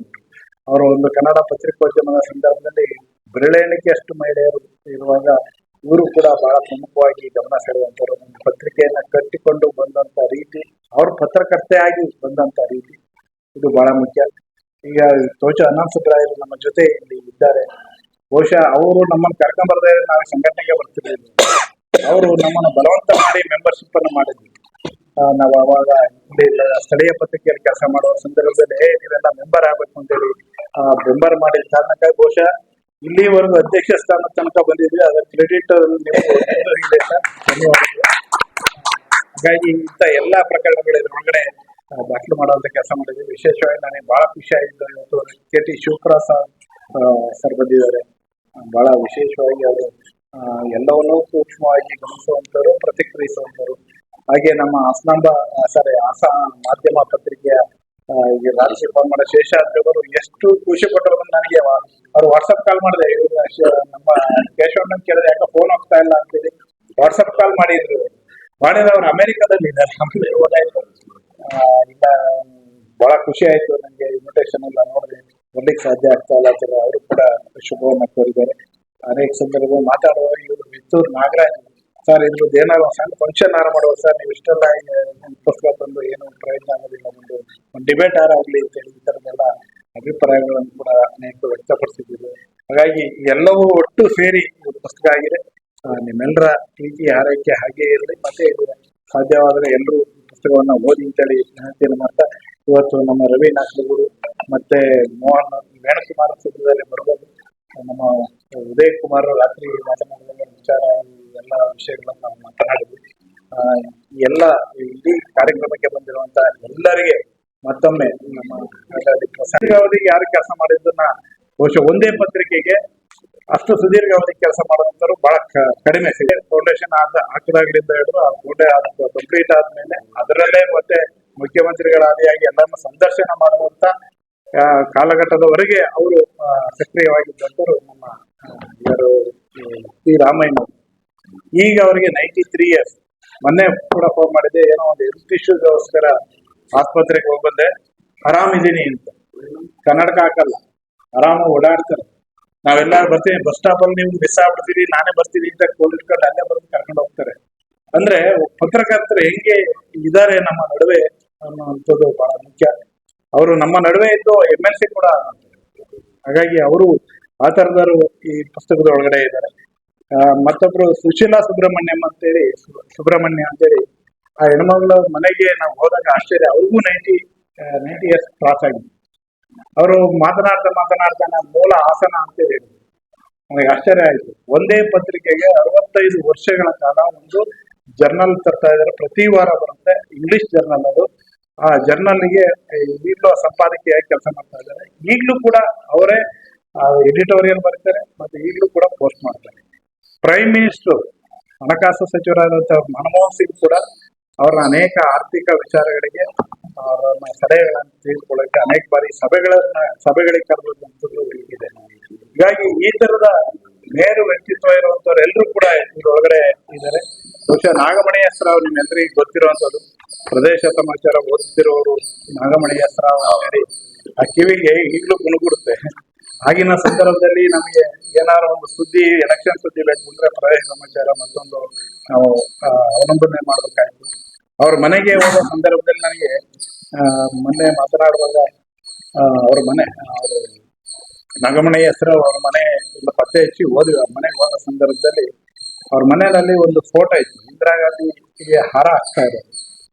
ಅವರ ಒಂದು ಕನ್ನಡ ಪತ್ರಿಕೋದ್ಯಮದ ಸಂದರ್ಭದಲ್ಲಿ ಬೆರಳೆಣಿಕೆ ಅಷ್ಟು ಮಹಿಳೆಯರು ಇರುವಾಗ ಇವರು ಕೂಡ ಬಹಳ ಪ್ರಮುಖವಾಗಿ ಗಮನ ಸೆಳೆಯುವಂತರು. ಒಂದು ಪತ್ರಿಕೆಯನ್ನ ಕಟ್ಟಿಕೊಂಡು ಬಂದಂತ ರೀತಿ, ಅವ್ರ ಪತ್ರಕರ್ತೆಯಾಗಿ ಬಂದಂತ ರೀತಿ ಇದು ಬಹಳ ಮುಖ್ಯ. ಈಗ ತೋಚ ಅನಂತರಾಯರು ನಮ್ಮ ಜೊತೆ ಇಲ್ಲಿ ಇದ್ದಾರೆ. ಬಹುಶಃ ಅವರು ನಮ್ಮನ್ನು ಕರ್ಕೊಂಡ್ಬರ್ದೇ ನಾವು ಸಂಘಟನೆಗೆ ಬರ್ತಿರ್ಲಿಲ್ಲ. ಅವರು ನಮ್ಮನ್ನು ಬಲವಂತ ಮಾಡಿ ಮೆಂಬರ್ಶಿಪ್ ಅನ್ನು ಮಾಡಿದ್ವಿ. ನಾವು ಅವಾಗ ಇಲ್ಲಿ ಸ್ಥಳೀಯ ಪತ್ರಿಕೆಯಲ್ಲಿ ಕೆಲಸ ಮಾಡುವ ಸಂದರ್ಭದಲ್ಲಿ ನೀವೆಲ್ಲ ಮೆಂಬರ್ ಆಗ್ಬೇಕು ಅಂತೇಳಿ ಮೆಂಬರ್ ಮಾಡಿದ ಕಾರಣಕ್ಕಾಗಿ ಬಹುಶಃ ಇಲ್ಲಿವರೆಗೂ ಅಧ್ಯಕ್ಷ ಸ್ಥಾನದ ತನಕ ಬಂದಿದ್ವಿ. ಅದರ ಕ್ರೆಡಿಟ್ ಧನ್ಯವಾದಗಳು. ಹಾಗಾಗಿ ಇಂಥ ಎಲ್ಲಾ ಪ್ರಕರಣಗಳು ಇದ್ರೊಳಗಡೆ ದಾಖಲು ಮಾಡುವಂತ ಕೆಲಸ ಮಾಡಿದ್ವಿ. ವಿಶೇಷವಾಗಿ ನನಗೆ ಬಹಳ ಖುಷಿ ಆಯಿತು. ಇವತ್ತು KT ಶಿವಪ್ರಸಾದ್ ಸರ್ ಬಂದಿದ್ದಾರೆ. ಬಹಳ ವಿಶೇಷವಾಗಿ ಅವರು ಎಲ್ಲವನ್ನೂ ಸೂಕ್ಷ್ಮವಾಗಿ ಗಮನಿಸುವಂತರು, ಪ್ರತಿಕ್ರಿಯಿಸುವಂತರು. ಹಾಗೆ ನಮ್ಮ ಹಾಸ ಮಾಧ್ಯಮ ಪತ್ರಿಕೆಯ ಈಗ ರಾಜ್ಯ ಮಾಡೋ ಶೇಷಾದ್ರಿ ಅವರು ಎಷ್ಟು ಖುಷಿ ಪಟ್ಟರು. ನನಗೆ ಅವ್ರು ವಾಟ್ಸಪ್ ಕಾಲ್ ಮಾಡಿದೆ. ನಮ್ಮ ಕೇಶವಣ್ಣನ್ ಕೇಳಿದ್ರೆ ಯಾಕೆ ಫೋನ್ ಹೋಗ್ತಾ ಇಲ್ಲ ಅಂತೇಳಿ ವಾಟ್ಸಪ್ ಕಾಲ್ ಮಾಡಿದ್ರು. ಅವ್ರು ಅಮೆರಿಕಾದಲ್ಲಿ ಇದ್ದಾರೆ. ಇಲ್ಲ ಬಹಳ ಖುಷಿ ಆಯ್ತು ನನಗೆ. ಇನ್ವಿಟೇಷನ್ ಎಲ್ಲ ನೋಡಿದೆ, ಬರ್ಲಿಕ್ಕೆ ಸಾಧ್ಯ ಆಗ್ತಾ ಇಲ್ಲ ಅಂತ ಅವರು ಕೂಡ ಶುಭವನ್ನ ಕೋರಿದ್ದಾರೆ. ಅನೇಕ ಸಂದರ್ಭ ಮಾತಾಡುವ ಇವರು ವಿತ್ತೂರ್ ನಾಗರಾಜ್ ಸರ್, ಇದ್ರದ್ದು ಏನಾದ್ರು ಸಣ್ಣ ಫಂಕ್ಷನ್ ಮಾಡುವ ಸರ್, ನೀವು ಇಷ್ಟೆಲ್ಲ ಪುಸ್ತಕ ತಂದು ಏನು ಪ್ರಯೋಜನ ಆಗೋದಿಲ್ಲ, ಒಂದು ಡಿಬೇಟ್ ಆಗಲಿ ಅಂತ ಹೇಳಿ ಈ ತರದೆಲ್ಲ ಅಭಿಪ್ರಾಯಗಳನ್ನು ಕೂಡ ಅನೇಕ ವ್ಯಕ್ತಪಡಿಸಿದ್ದೀವಿ. ಹಾಗಾಗಿ ಎಲ್ಲವೂ ಒಟ್ಟು ಸೇರಿ ಪುಸ್ತಕ ಆಗಿದೆ. ನಿಮ್ಮೆಲ್ಲರ ಪ್ರೀತಿ ಆರೈಕೆ ಹಾಗೆ ಇರಲಿ. ಮತ್ತೆ ಸಾಧ್ಯವಾದರೆ ಎಲ್ಲರೂ ಪುಸ್ತಕವನ್ನ ಓದಿ ಅಂತೇಳಿ ವಿನಂತಿಯನ್ನು ಮಾಡ್ತಾ, ಇವತ್ತು ನಮ್ಮ ರವಿ ನಾಗಲಗೂರು ಮತ್ತೆ ಮೋಹನ್ ವೇಣುಕುಮಾರ್ ಸದ್ಯದಲ್ಲಿ ಬರ್ಬೋದು. ನಮ್ಮ ಉದಯ್ ಕುಮಾರ್ ರಾತ್ರಿ ಮಾತನಾಡಿದ ವಿಚಾರ, ಎಲ್ಲ ವಿಷಯಗಳನ್ನು ನಾವು ಮಾತನಾಡಿದ್ವಿ. ಎಲ್ಲ ಇಡೀ ಕಾರ್ಯಕ್ರಮಕ್ಕೆ ಬಂದಿರುವಂತ ಎಲ್ಲರಿಗೆ ಮತ್ತೊಮ್ಮೆ ನಮ್ಮ ದೀರ್ಘಾವಧಿಗೆ ಯಾರು ಕೆಲಸ ಮಾಡಿದ್ದನ್ನ ಬಹುಶಃ ಒಂದೇ ಪತ್ರಿಕೆಗೆ ಅಷ್ಟು ಸುದೀರ್ಘ ಅವಧಿ ಕೆಲಸ ಮಾಡುವಂತರು ಬಹಳ ಕಡಿಮೆ. ಫೌಂಡೇಶನ್ ಹಾಕಿದಾಗಲಿಂದ ಹಿಡಿದು ಆ ಫೌಂಡೇಶನ್ ಕಂಪ್ಲೀಟ್ ಆದ್ಮೇಲೆ ಅದರಲ್ಲೇ ಮತ್ತೆ ಮುಖ್ಯಮಂತ್ರಿಗಳಾದಿಯಾಗಿ ಎಲ್ಲರನ್ನ ಸಂದರ್ಶನ ಮಾಡುವಂತ ಕಾಲಘಟ್ಟದವರೆಗೆ ಅವರು ಸಕ್ರಿಯವಾಗಿದ್ದಂತರು ನಮ್ಮ ಇವರು ಶ್ರೀ ರಾಮಯ್ಯ. ಈಗ ಅವರಿಗೆ 93 years. ಮೊನ್ನೆ ಕೂಡ ಫೋನ್ ಮಾಡಿದೆ, ಏನೋ ಒಂದು ಹೆಲ್ತ್ ಇಶ್ಯೂಗೋಸ್ಕರ ಆಸ್ಪತ್ರೆಗೆ ಹೋಗ್ಬಂದೆ, ಆರಾಮಿದ್ದೀನಿ ಅಂತ. ಕನ್ನಡಕ ಹಾಕಲ್ಲ, ಆರಾಮ ಓಡಾಡ್ತಾರೆ. ನಾವೆಲ್ಲ ಬರ್ತೀವಿ ಬಸ್ ಸ್ಟಾಪ್ ಅಲ್ಲಿ, ನೀವು ಮಿಸ್ ಆಗ್ಬಿಡ್ತೀರಿ, ನಾನೇ ಬರ್ತೀನಿ ಅಂತ ಕೋಲಿಟ್ಕೊಂಡು ಅಲ್ಲೇ ಬರ್ದು ಕರ್ಕೊಂಡು ಹೋಗ್ತಾರೆ. ಅಂದ್ರೆ ಪತ್ರಕರ್ತರು ಹೆಂಗೆ ಇದಾರೆ ನಮ್ಮ ನಡುವೆ ಅನ್ನುವಂಥದ್ದು ಬಹಳ ಮುಖ್ಯ. ಅವರು ನಮ್ಮ ನಡುವೆ ಇದ್ದು MLC ಕೂಡ. ಹಾಗಾಗಿ ಅವರು ಆ ತರದವರು ಈ ಪುಸ್ತಕದ ಒಳಗಡೆ ಇದ್ದಾರೆ. ಮತ್ತೊಬ್ರು ಸುಶೀಲಾ ಸುಬ್ರಹ್ಮಣ್ಯ ಅಂತೇಳಿ ಆ ಹೆಣ್ಮಗಳ ಮನೆಗೆ ನಾವು ಹೋದಾಗ ಆಶ್ಚರ್ಯ, ಅವ್ರಿಗೂ 90 years ಕ್ರಾಸ್ ಆಗಿದೆ. ಅವರು ಮಾತನಾಡ್ತಾ ಮೂಲ ಹಾಸನ ಅಂತ ಹೇಳಿದ್ರು. ನನಗೆ ಆಶ್ಚರ್ಯ ಆಯ್ತು. ಒಂದೇ ಪತ್ರಿಕೆಗೆ 65 ವರ್ಷಗಳ ಕಾಲ ಒಂದು ಜರ್ನಲ್ ತರ್ತಾ ಇದ್ದಾರೆ. ಪ್ರತಿ ವಾರ ಬರುತ್ತೆ, ಇಂಗ್ಲಿಷ್ ಜರ್ನಲ್ ಅದು. ಆ ಜರ್ನಲ್ಗೆ ಈಗಲೂ ಸಂಪಾದಕಿಯಾಗಿ ಕೆಲಸ ಮಾಡ್ತಾ ಇದ್ದಾರೆ. ಈಗಲೂ ಕೂಡ ಅವರೇ ಎಡಿಟೋರಿಯಲ್ ಬರೀತಾರೆ, ಮತ್ತೆ ಈಗಲೂ ಕೂಡ ಪೋಸ್ಟ್ ಮಾಡ್ತಾರೆ. ಪ್ರೈಮ್ ಮಿನಿಸ್ಟರ್, ಹಣಕಾಸು ಸಚಿವರಾದಂತಹ ಮನಮೋಹನ್ ಸಿಂಗ್ ಕೂಡ ಅವರ ಅನೇಕ ಆರ್ಥಿಕ ವಿಚಾರಗಳಿಗೆ ಅವರನ್ನ ಸಲಹೆಗಳನ್ನು ತೆಗೆದುಕೊಳ್ಳಕ್ಕೆ ಅನೇಕ ಬಾರಿ ಸಭೆಗಳಿಗೆ ಕರೆದಂಥದ್ದು ಇದೆ. ಹೀಗಾಗಿ ಈ ತರದ ನೇರ ವ್ಯಕ್ತಿತ್ವ ಇರುವಂತವ್ರು ಎಲ್ಲರೂ ಕೂಡ ಇದ್ರೊಳಗಡೆ ಇದ್ದಾರೆ. ಬಹುಶಃ ನಾಗಮಣಿ ಹೆಸರಾವ್ ನಿಮ್ಮೆಲ್ಲರಿಗೂ ಗೊತ್ತಿರುವಂತದ್ದು. ಪ್ರದೇಶ ಸಮಾಚಾರ ಓದುತ್ತಿರುವವರು ನಾಗಮಣಿ ಹೆಸರಾವ್ ಹೇಳಿ ಆ ಕಿವಿಗೆ ಈಗಲೂ ಗುಣಗುಡುತ್ತೆ. ಆಗಿನ ಸಂದರ್ಭದಲ್ಲಿ ನಮಗೆ ಏನಾದ್ರು ಒಂದು ಸುದ್ದಿ, ಎಲೆಕ್ಷನ್ ಸುದ್ದಿ ಬೇಕು ಪ್ರದೇಶ ಸಮಾಚಾರ ಮತ್ತೊಂದು ನಾವು ಅವಲಂಬನೆ ಮಾಡ್ಬೇಕಾಯ್ತು. ಅವ್ರ ಮನೆಗೆ ಹೋಗೋ ಸಂದರ್ಭದಲ್ಲಿ ನನಗೆ ಮೊನ್ನೆ ಮಾತನಾಡುವಾಗ ಅವ್ರ ಮನೆ, ಅವರು ನಾಗಮಣಿ ಹೆಸರು ಅವ್ರ ಮನೆ ಎಲ್ಲ ಪತ್ತೆ ಹಚ್ಚಿ ಓದಿವಿ. ಅವ್ರ ಮನೆಗೆ ಹೋದ ಸಂದರ್ಭದಲ್ಲಿ ಅವ್ರ ಮನೆಯಲ್ಲಿ ಒಂದು ಫೋಟೋ ಇತ್ತು, ಇಂದಿರಾ ಗಾಂಧಿಗೆ ಹಾರ ಹಾಕ್ತಾ ಇದೆ.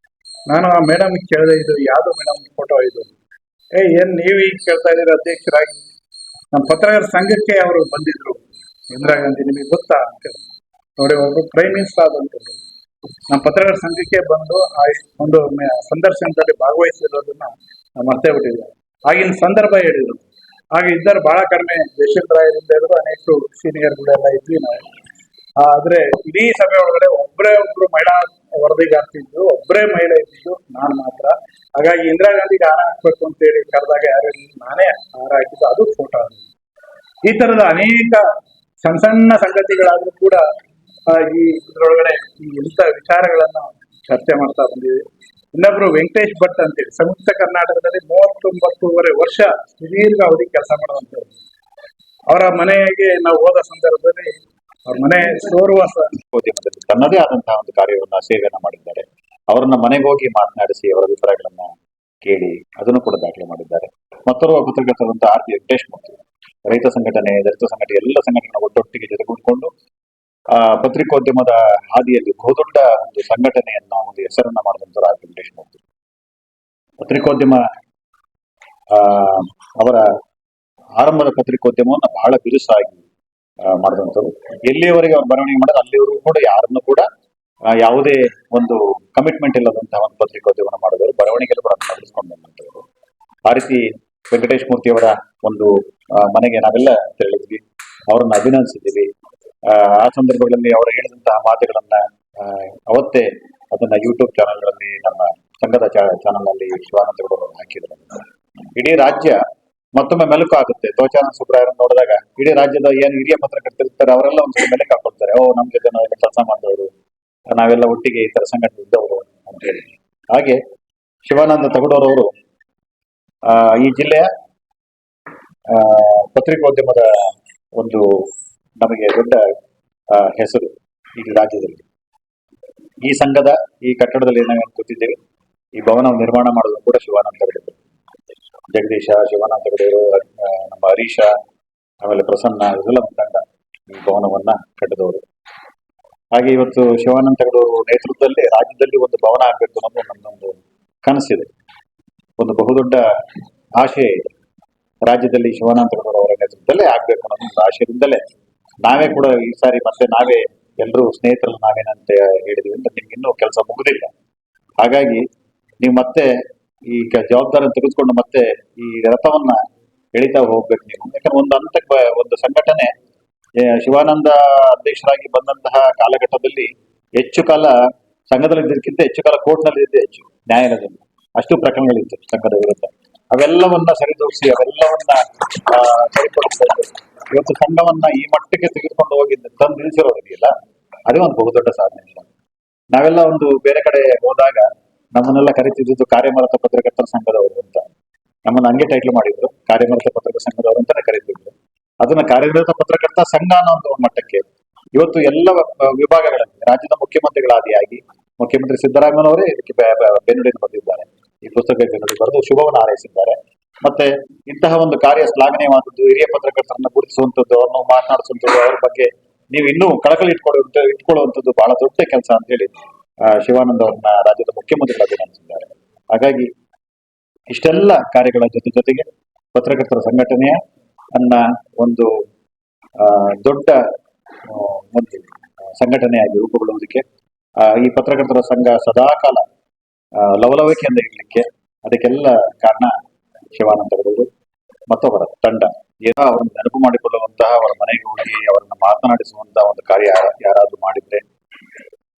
ನಾನು ಆ ಮೇಡಮ್ ಕೇಳಿದೆ, ಇದು ಯಾವ್ದು ಮೇಡಮ್ ಫೋಟೋ ಇದು? ಏನ್ ನೀವು ಈಗ ಕೇಳ್ತಾ ಇದೀರ ಅಧ್ಯಕ್ಷರಾಗಿ? ನಮ್ಮ ಪತ್ರಕರ್ತರ ಸಂಘಕ್ಕೆ ಅವರು ಬಂದಿದ್ರು, ಇಂದಿರಾ ಗಾಂಧಿ ನಿಮಗೆ ಗೊತ್ತಾ ಅಂತ ನೋಡಿ. ಒಬ್ರು ಪ್ರೈಮ್ ಮಿನಿಸ್ಟರ್ ಆದಂತವ್ರು ನಮ್ಮ ಪತ್ರಕರ್ತರ ಸಂಘಕ್ಕೆ ಬಂದು ಆ ಒಂದು ಸಂದರ್ಶನದಲ್ಲಿ ಭಾಗವಹಿಸಿರೋದನ್ನ ನಾವು ಮರ್ತೇ ಬಿಟ್ಟಿದ್ವಿ. ಆಗಿನ ಸಂದರ್ಭ ಹೇಳಿದ್ರು. ಹಾಗೆ ಇದ್ದಾರೆ ಬಹಳ ಕಡಿಮೆ, ಯಶವಂತ ರಾಯರಿಂದ ಹಿಡಿದು ಅನೇಕ ಸೀನಿಯರ್ಗಳೆಲ್ಲ ಇದ್ವಿ ನಾವು. ಆದ್ರೆ ಇಡೀ ಸಭೆ ಒಳಗಡೆ ಒಬ್ರು ಮಹಿಳಾ ವರದಿಗಾರ್ತಿದ್ದು, ಒಬ್ಬರೇ ಮಹಿಳೆ ಇದ್ದಿದ್ದು ನಾನು ಮಾತ್ರ. ಹಾಗಾಗಿ ಇಂದಿರಾ ಗಾಂಧಿಗೆ ಹಾರ ಹಾಕ್ಬೇಕು ಅಂತೇಳಿ ಕರೆದಾಗ ಯಾರು ನಾನೇ ಹಾರ ಹಾಕಿದ್ದು, ಅದು ಫೋಟೋ. ಈ ತರದ ಅನೇಕ ಸಣ್ಣ ಸಣ್ಣ ಸಂಗತಿಗಳಾದ್ರೂ ಕೂಡ ಈ ಇದ್ರೊಳಗಡೆ ಈ ಇಂಥ ವಿಚಾರಗಳನ್ನ ಚರ್ಚೆ ಮಾಡ್ತಾ ಬಂದಿದೆ. ಇನ್ನೊಬ್ರು ವೆಂಕಟೇಶ್ ಭಟ್ ಅಂತೇಳಿ ಸಂಯುಕ್ತ ಕರ್ನಾಟಕದಲ್ಲಿ 39 ವರ್ಷ ಸುದೀರ್ಘ ಅವಧಿ ಕೆಲಸ ಮಾಡುವಂತವ್ರು. ಅವರ ಮನೆಗೆ ನಾವು ಹೋದ ಸಂದರ್ಭದಲ್ಲಿ ಅವ್ರ ಮನೆ ಉದ್ಯಮದಲ್ಲಿ ತನ್ನದೇ ಆದಂತಹ ಒಂದು ಕಾರ್ಯವನ್ನ ಸೇವೆಯನ್ನ ಮಾಡಿದ್ದಾರೆ. ಅವರನ್ನ ಮನೆಗೆ ಹೋಗಿ ಮಾತನಾಡಿಸಿ ಅವರ ಅಭಿಪ್ರಾಯಗಳನ್ನ ಕೇಳಿ ಅದನ್ನು ಕೂಡ ದಾಖಲೆ ಮಾಡಿದ್ದಾರೆ. ಮತ್ತೋರ್ವ ಪತ್ರಕರ್ತರಂತ ಆರ್ ಪಿ ವೆಂಕಟೇಶ್ ಮೂರ್ತಿ, ರೈತ ಸಂಘಟನೆ, ದಲಿತ ಸಂಘಟನೆ, ಎಲ್ಲ ಸಂಘಟನೆ ಒಟ್ಟೊಟ್ಟಿಗೆ ಜೊತೆಗೂಡಿಕೊಂಡು ಪತ್ರಿಕೋದ್ಯಮದ ಹಾದಿಯಲ್ಲಿ ಬಹುದೊಡ್ಡ ಒಂದು ಸಂಘಟನೆಯನ್ನ, ಒಂದು ಹೆಸರನ್ನ ಮಾಡಿದಂತವ್ರು ಆರ್ ಪಿ ವೆಂಕಟೇಶ್ ಮೂರ್ತಿ. ಪತ್ರಿಕೋದ್ಯಮ ಅವರ ಆರಂಭದ ಪತ್ರಿಕೋದ್ಯಮವನ್ನು ಬಹಳ ಬಿರುಸಾಗಿ ಮಾಡಿದಂಥವ್ರು. ಎಲ್ಲಿಯವರೆಗೆ ಅವ್ರು ಬರವಣಿಗೆ ಮಾಡೋದು ಅಲ್ಲಿವರೆಗೂ ಕೂಡ ಯಾರನ್ನು ಕೂಡ ಯಾವುದೇ ಒಂದು ಕಮಿಟ್ಮೆಂಟ್ ಇಲ್ಲದಂತಹ ಒಂದು ಪತ್ರಿಕೋದ್ಯಮನ ಮಾಡಿದವರು, ಬರವಣಿಗೆಲ್ಲ ಕೂಡ ನಡೆಸ್ಕೊಂಡು ಬಂದಂಥವ್ರು. ಆ ರೀತಿ ವೆಂಕಟೇಶ್ ಮೂರ್ತಿ ಅವರ ಒಂದು ಮನೆಗೆ ನಾವೆಲ್ಲ ತೆರಳಿದ್ವಿ, ಅವರನ್ನ ಅಭಿನಂದಿಸಿದ್ದೀವಿ. ಆ ಸಂದರ್ಭಗಳಲ್ಲಿ ಅವರು ಹೇಳಿದಂತಹ ಮಾತುಗಳನ್ನ ಅವತ್ತೇ ಅದನ್ನ ಯೂಟ್ಯೂಬ್ ಚಾನೆಲ್ಗಳಲ್ಲಿ, ನಮ್ಮ ಸಂಘದ ಚಾನೆಲ್ ನಲ್ಲಿ ಶಿವಾನಂದ ಹಾಕಿದ್ರು. ಇಡೀ ರಾಜ್ಯ ಮತ್ತೊಮ್ಮೆ ಮೆಲುಕು ಆಗುತ್ತೆ. ತೋಚಾನಂದ ಸುಬ್ರಾಯರನ್ನು ನೋಡಿದಾಗ ಇಡೀ ರಾಜ್ಯದ ಏನು ಹಿರಿಯ ಪತ್ರಕರ್ತರಿರ್ತಾರೆ ಅವರೆಲ್ಲ ಒಂದ್ಸಲ ಮೆಲುಕು ಹಾಕೊಳ್ತಾರೆ. ನಮ್ಮ ಜೊತೆ ನಾವೆಲ್ಲ ಕೆಲಸ ಮಾಡಿದವರು, ನಾವೆಲ್ಲ ಒಟ್ಟಿಗೆ ಈ ತರ ಸಂಘಟನೆ ಇದ್ದವರು ಅಂತ ಹೇಳಿ. ಹಾಗೆ ಶಿವಾನಂದ ತಗಡೂರವರು ಈ ಜಿಲ್ಲೆಯ ಪತ್ರಿಕೋದ್ಯಮದ ಒಂದು ನಮಗೆ ದೊಡ್ಡ ಹೆಸರು ಈ ರಾಜ್ಯದಲ್ಲಿ. ಈ ಸಂಘದ ಈ ಕಟ್ಟಡದಲ್ಲಿ ನಾವೇನು ಕೂತಿದ್ದೇವೆ, ಈ ಭವನ ನಿರ್ಮಾಣ ಮಾಡೋದು ಕೂಡ ಶಿವಾನಂದ ತಗಡೂರು, ಜಗದೀಶ, ಶಿವಾನಂದ ತಗಡೂರು, ನಮ್ಮ ಹರೀಶ, ಆಮೇಲೆ ಪ್ರಸನ್ನ, ಇದೆಲ್ಲ ಒಂದು ತಂಡ ಈ ಭವನವನ್ನ ಕಟ್ಟಿದವರು. ಹಾಗೆ ಇವತ್ತು ಶಿವಾನಂದ ತಗಡೂರು ನೇತೃತ್ವದಲ್ಲಿ ರಾಜ್ಯದಲ್ಲಿ ಒಂದು ಭವನ ಆಗ್ಬೇಕು ಅನ್ನೋದು ನನ್ನೊಂದು ಕನಸಿದೆ, ಒಂದು ಬಹುದೊಡ್ಡ ಆಶೆ ಇದೆ. ರಾಜ್ಯದಲ್ಲಿ ಶಿವಾನಂದ ತಗಡೂರು ಅವರ ನೇತೃತ್ವದಲ್ಲೇ ಆಗ್ಬೇಕು ಅನ್ನೋದು ಒಂದು ಆಶಯದಿಂದಲೇ ನಾವೇ ಕೂಡ ಈ ಸಾರಿ ಮತ್ತೆ ನಾವೇ ಎಲ್ಲರೂ ಸ್ನೇಹಿತರನ್ನು ನಾವೇನಂತ ಹೇಳಿದ್ವಿ ಅಂತ, ನಿಮ್ಗೆ ಇನ್ನೂ ಕೆಲಸ ಮುಗುದಿಲ್ಲ. ಹಾಗಾಗಿ ನೀವು ಮತ್ತೆ ಈ ಜವಾಬ್ದಾರಿ ತೆಗೆದುಕೊಂಡು ಮತ್ತೆ ಈ ರಥವನ್ನ ಎಳಿತಾ ಹೋಗ್ಬೇಕು ನೀವು. ಯಾಕಂದ್ರೆ ಒಂದು ಹಂತಕ್ಕೆ ಒಂದು ಸಂಘಟನೆ ಶಿವಾನಂದ ಅಧ್ಯಕ್ಷರಾಗಿ ಬಂದಂತಹ ಕಾಲಘಟ್ಟದಲ್ಲಿ ಹೆಚ್ಚು ಕಾಲ ಸಂಘದಲ್ಲಿ ಇದ್ದಕ್ಕಿಂತ ಹೆಚ್ಚು ಕಾಲ ಕೋರ್ಟ್ನಲ್ಲಿ ಇದ್ದೇ ಹೆಚ್ಚು, ನ್ಯಾಯಾಲಯದಲ್ಲಿ ಅಷ್ಟು ಪ್ರಕರಣಗಳಿತ್ತು ಸಂಘದ ವಿರುದ್ಧ. ಅವೆಲ್ಲವನ್ನ ಸರಿದೂಗಿಸಿ ಅವೆಲ್ಲವನ್ನ ಸರಿಪಡಿಸ್ಕೊಂಡು ಇವತ್ತು ಸಂಘವನ್ನ ಈ ಮಟ್ಟಕ್ಕೆ ತೆಗೆದುಕೊಂಡು ಹೋಗಿ ತಂದು ನಿಲ್ಲಿಸಿರೋದಿಲ್ಲ, ಅದೇ ಒಂದು ಬಹುದೊಡ್ಡ ಸಾಧನೆ. ನಾವೆಲ್ಲ ಒಂದು ಬೇರೆ ಕಡೆ ಹೋದಾಗ ನಮ್ಮನ್ನೆಲ್ಲ ಕರಿತಿದ್ದು ಕಾರ್ಯಮರತ ಪತ್ರಕರ್ತರ ಸಂಘದವರು ಅಂತ, ನಮ್ಮನ್ನ ಹಂಗೆ ಟೈಟ್ಲ್ ಮಾಡಿದ್ರು, ಕಾರ್ಯಮರತ ಪತ್ರಕರ್ತರ ಸಂಘದವರು ಅಂತಾನೆ ಕರೀತಿದ್ರು. ಅದನ್ನ ಕಾರ್ಯನಿರತ ಪತ್ರಕರ್ತ ಸಂಘ ಅನ್ನೋ ಒಂದು ಮಟ್ಟಕ್ಕೆ ಇವತ್ತು ಎಲ್ಲ ವಿಭಾಗಗಳಲ್ಲಿ ರಾಜ್ಯದ ಮುಖ್ಯಮಂತ್ರಿಗಳಾದಿಯಾಗಿ ಮುಖ್ಯಮಂತ್ರಿ ಸಿದ್ದರಾಮಯ್ಯನವರೇ ಇದಕ್ಕೆ ಬೆನ್ನುಡಿನ ಬಂದಿದ್ದಾರೆ. ಈ ಪುಸ್ತಕಕ್ಕೆ ಬೆನ್ನುಡಿ ಬರೆದು ಶುಭವನ್ನು ಹಾರೈಸಿದ್ದಾರೆ. ಮತ್ತೆ ಇಂತಹ ಒಂದು ಕಾರ್ಯ ಶ್ಲಾಘನೀಯವಾದದ್ದು, ಹಿರಿಯ ಪತ್ರಕರ್ತರನ್ನ ಗುರುತಿಸುವಂಥದ್ದು, ಅವ್ರನ್ನ ಮಾತನಾಡಿಸುವಂಥದ್ದು, ಅವ್ರ ಬಗ್ಗೆ ನೀವು ಇನ್ನೂ ಕಳಕಳಿ ಇಟ್ಕೊಳ್ಳುವಂಥದ್ದು ಬಹಳ ದೊಡ್ಡ ಕೆಲಸ ಅಂತ ಹೇಳಿ ಶಿವಾನಂದ ಅವ್ರನ್ನ ರಾಜ್ಯದ ಮುಖ್ಯಮಂತ್ರಿಗಳು ಅಭಿನಂದಿಸಿದ್ದಾರೆ. ಹಾಗಾಗಿ ಇಷ್ಟೆಲ್ಲ ಕಾರ್ಯಗಳ ಜೊತೆಗೆ ಪತ್ರಕರ್ತರ ಸಂಘಟನೆಯ ಒಂದು ದೊಡ್ಡ ಒಂದು ಸಂಘಟನೆಯಾಗಿ ರೂಪುಗೊಳ್ಳುವುದಕ್ಕೆ ಈ ಪತ್ರಕರ್ತರ ಸಂಘ ಸದಾಕಾಲ ಲವಲವಿಕೆಯಿಂದ ಇರಲಿಕ್ಕೆ ಅದಕ್ಕೆಲ್ಲ ಕಾರಣ ಶಿವಾನಂದ ತಗಡೂರು ಮತ್ತು ಅವರ ತಂಡ. ಏನೋ ಅವರನ್ನು ನೆನಪು ಮಾಡಿಕೊಳ್ಳುವಂತಹ, ಅವರ ಮನೆಗೆ ಹೋಗಿ ಅವರನ್ನು ಮಾತನಾಡಿಸುವಂತಹ ಒಂದು ಕಾರ್ಯ ಯಾರಾದ್ರೂ ಮಾಡಿದ್ರೆ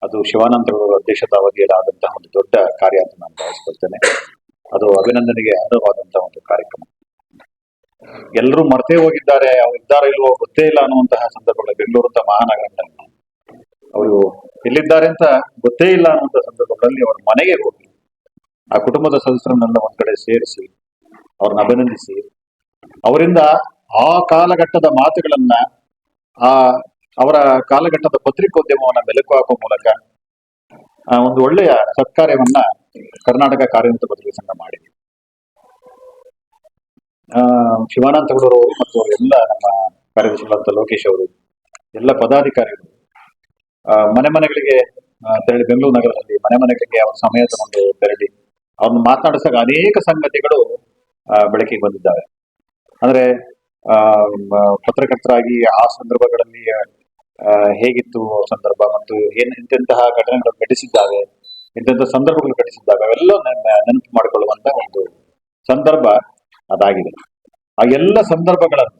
ಅದು ಶಿವಾನಂದ ತಗಡೂರು ಅಧ್ಯಕ್ಷತಾ ಅವಧಿಯಲ್ಲಿ ಆದಂತಹ ಒಂದು ದೊಡ್ಡ ಕಾರ್ಯ ಅಂತ ನಾನು ಭಾವಿಸ್ಕೊಳ್ತೇನೆ. ಅದು ಅಭಿನಂದನೆಗೆ ಅರ್ಹವಾದಂತಹ ಒಂದು ಕಾರ್ಯಕ್ರಮ. ಎಲ್ಲರೂ ಮರ್ತೇ ಹೋಗಿದ್ದಾರೆ, ಅವ್ರು ಇದ್ದಾರೋ ಇಲ್ವೋ ಗೊತ್ತೇ ಇಲ್ಲ ಅನ್ನುವಂತಹ ಸಂದರ್ಭಗಳಲ್ಲಿ ಬೆಂಗಳೂರು ಅಂತ ಮಹಾನಗರದಲ್ಲಿ ಅವರು ಎಲ್ಲಿದ್ದಾರೆ ಅಂತ ಗೊತ್ತೇ ಇಲ್ಲ ಅನ್ನುವಂತಹ ಸಂದರ್ಭಗಳಲ್ಲಿ ಅವರ ಮನೆಗೆ ಹೋಗಿ ಆ ಕುಟುಂಬದ ಸದಸ್ಯರನ್ನೆಲ್ಲ ಒಂದ್ ಕಡೆ ಸೇರಿಸಿ ಅವ್ರನ್ನ ಅಭಿನಂದಿಸಿ ಅವರಿಂದ ಆ ಕಾಲಘಟ್ಟದ ಮಾತುಗಳನ್ನ, ಅವರ ಕಾಲಘಟ್ಟದ ಪತ್ರಿಕೋದ್ಯಮವನ್ನ ಮೆಲುಕು ಹಾಕುವ ಮೂಲಕ ಒಂದು ಒಳ್ಳೆಯ ಸತ್ಕಾರ್ಯವನ್ನ ಕರ್ನಾಟಕ ಕಾರ್ಯನಿರತ ಪತ್ರಿಕೆ ಸಂಘ ಮಾಡಿದೆ. ಶಿವಾನಂದ ತಗಡೂರು ಅವರು ಮತ್ತು ಎಲ್ಲ ನಮ್ಮ ಕಾರ್ಯದರ್ಶಿಗಳಂತ ಲೋಕೇಶ್ ಅವರು, ಎಲ್ಲ ಪದಾಧಿಕಾರಿಗಳು ಮನೆ ಮನೆಗಳಿಗೆ ತೆರಳಿ, ಬೆಂಗಳೂರು ನಗರದಲ್ಲಿ ಮನೆ ಮನೆಗಳಿಗೆ ಅವ್ರ ಸಮಯ ತಗೊಂಡು ತೆರಳಿ ಅವ್ರನ್ನ ಮಾತನಾಡಿಸಿದಾಗ ಅನೇಕ ಸಂಗತಿಗಳು ಬೆಳಕಿಗೆ ಬಂದಿದ್ದಾವೆ. ಅಂದ್ರೆ ಪತ್ರಕರ್ತರಾಗಿ ಆ ಸಂದರ್ಭಗಳಲ್ಲಿ ಹೇಗಿತ್ತು ಸಂದರ್ಭ ಮತ್ತು ಇಂತೆಂತಹ ಘಟನೆಗಳು ಘಟಿಸಿದ್ದಾವೆ, ಇಂತೆಂಥ ಸಂದರ್ಭಗಳು ಘಟಿಸಿದ್ದಾವೆ, ಅವೆಲ್ಲ ನೆನಪು ಮಾಡಿಕೊಳ್ಳುವಂತ ಒಂದು ಸಂದರ್ಭ ಅದಾಗಿದೆ. ಆ ಎಲ್ಲ ಸಂದರ್ಭಗಳನ್ನ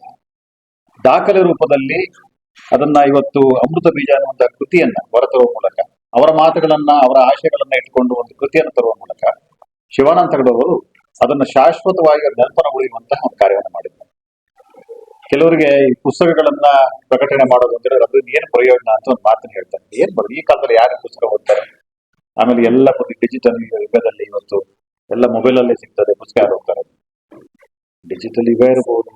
ದಾಖಲೆ ರೂಪದಲ್ಲಿ ಅದನ್ನ ಇವತ್ತು ಅಮೃತ ಬೀಜ ಅನ್ನುವಂತ ಕೃತಿಯನ್ನ ಹೊರತರುವ ಮೂಲಕ, ಅವರ ಮಾತುಗಳನ್ನ, ಅವರ ಆಶಯಗಳನ್ನ ಇಟ್ಟುಕೊಂಡು ಒಂದು ಕೃತಿಯನ್ನು ತರುವ ಮೂಲಕ ಶಿವಾನಂದ ತಗಡೂರು ಅದನ್ನ ಶಾಶ್ವತವಾಗಿ ನೆನಪನ ಉಳಿಯುವಂತಹ ಒಂದು ಕಾರ್ಯವನ್ನು ಮಾಡಿದ್ದಾರೆ. ಕೆಲವರಿಗೆ ಈ ಪುಸ್ತಕಗಳನ್ನ ಪ್ರಕಟಣೆ ಮಾಡೋದು ಅಂದ್ರೆ ಅದ್ರಿಂದ ಏನು ಪ್ರಯೋಜನ ಅಂತ ಒಂದು ಮಾತನ್ನ ಹೇಳ್ತಾರೆ. ಏನ್ ಬರೋದು, ಈ ಕಾಲದಲ್ಲಿ ಯಾರು ಪುಸ್ತಕ ಓದ್ತಾರೆ? ಆಮೇಲೆ ಎಲ್ಲ ಡಿಜಿಟಲ್ ಯುಗದಲ್ಲಿ ಇವತ್ತು ಎಲ್ಲ ಮೊಬೈಲ್ ಅಲ್ಲೇ ಸಿಗ್ತದೆ, ಪುಸ್ತಕ ಯಾರು ಓದ್ತಾರೆ? ಡಿಜಿಟಲ್ ಯುಗ ಇರಬಹುದು,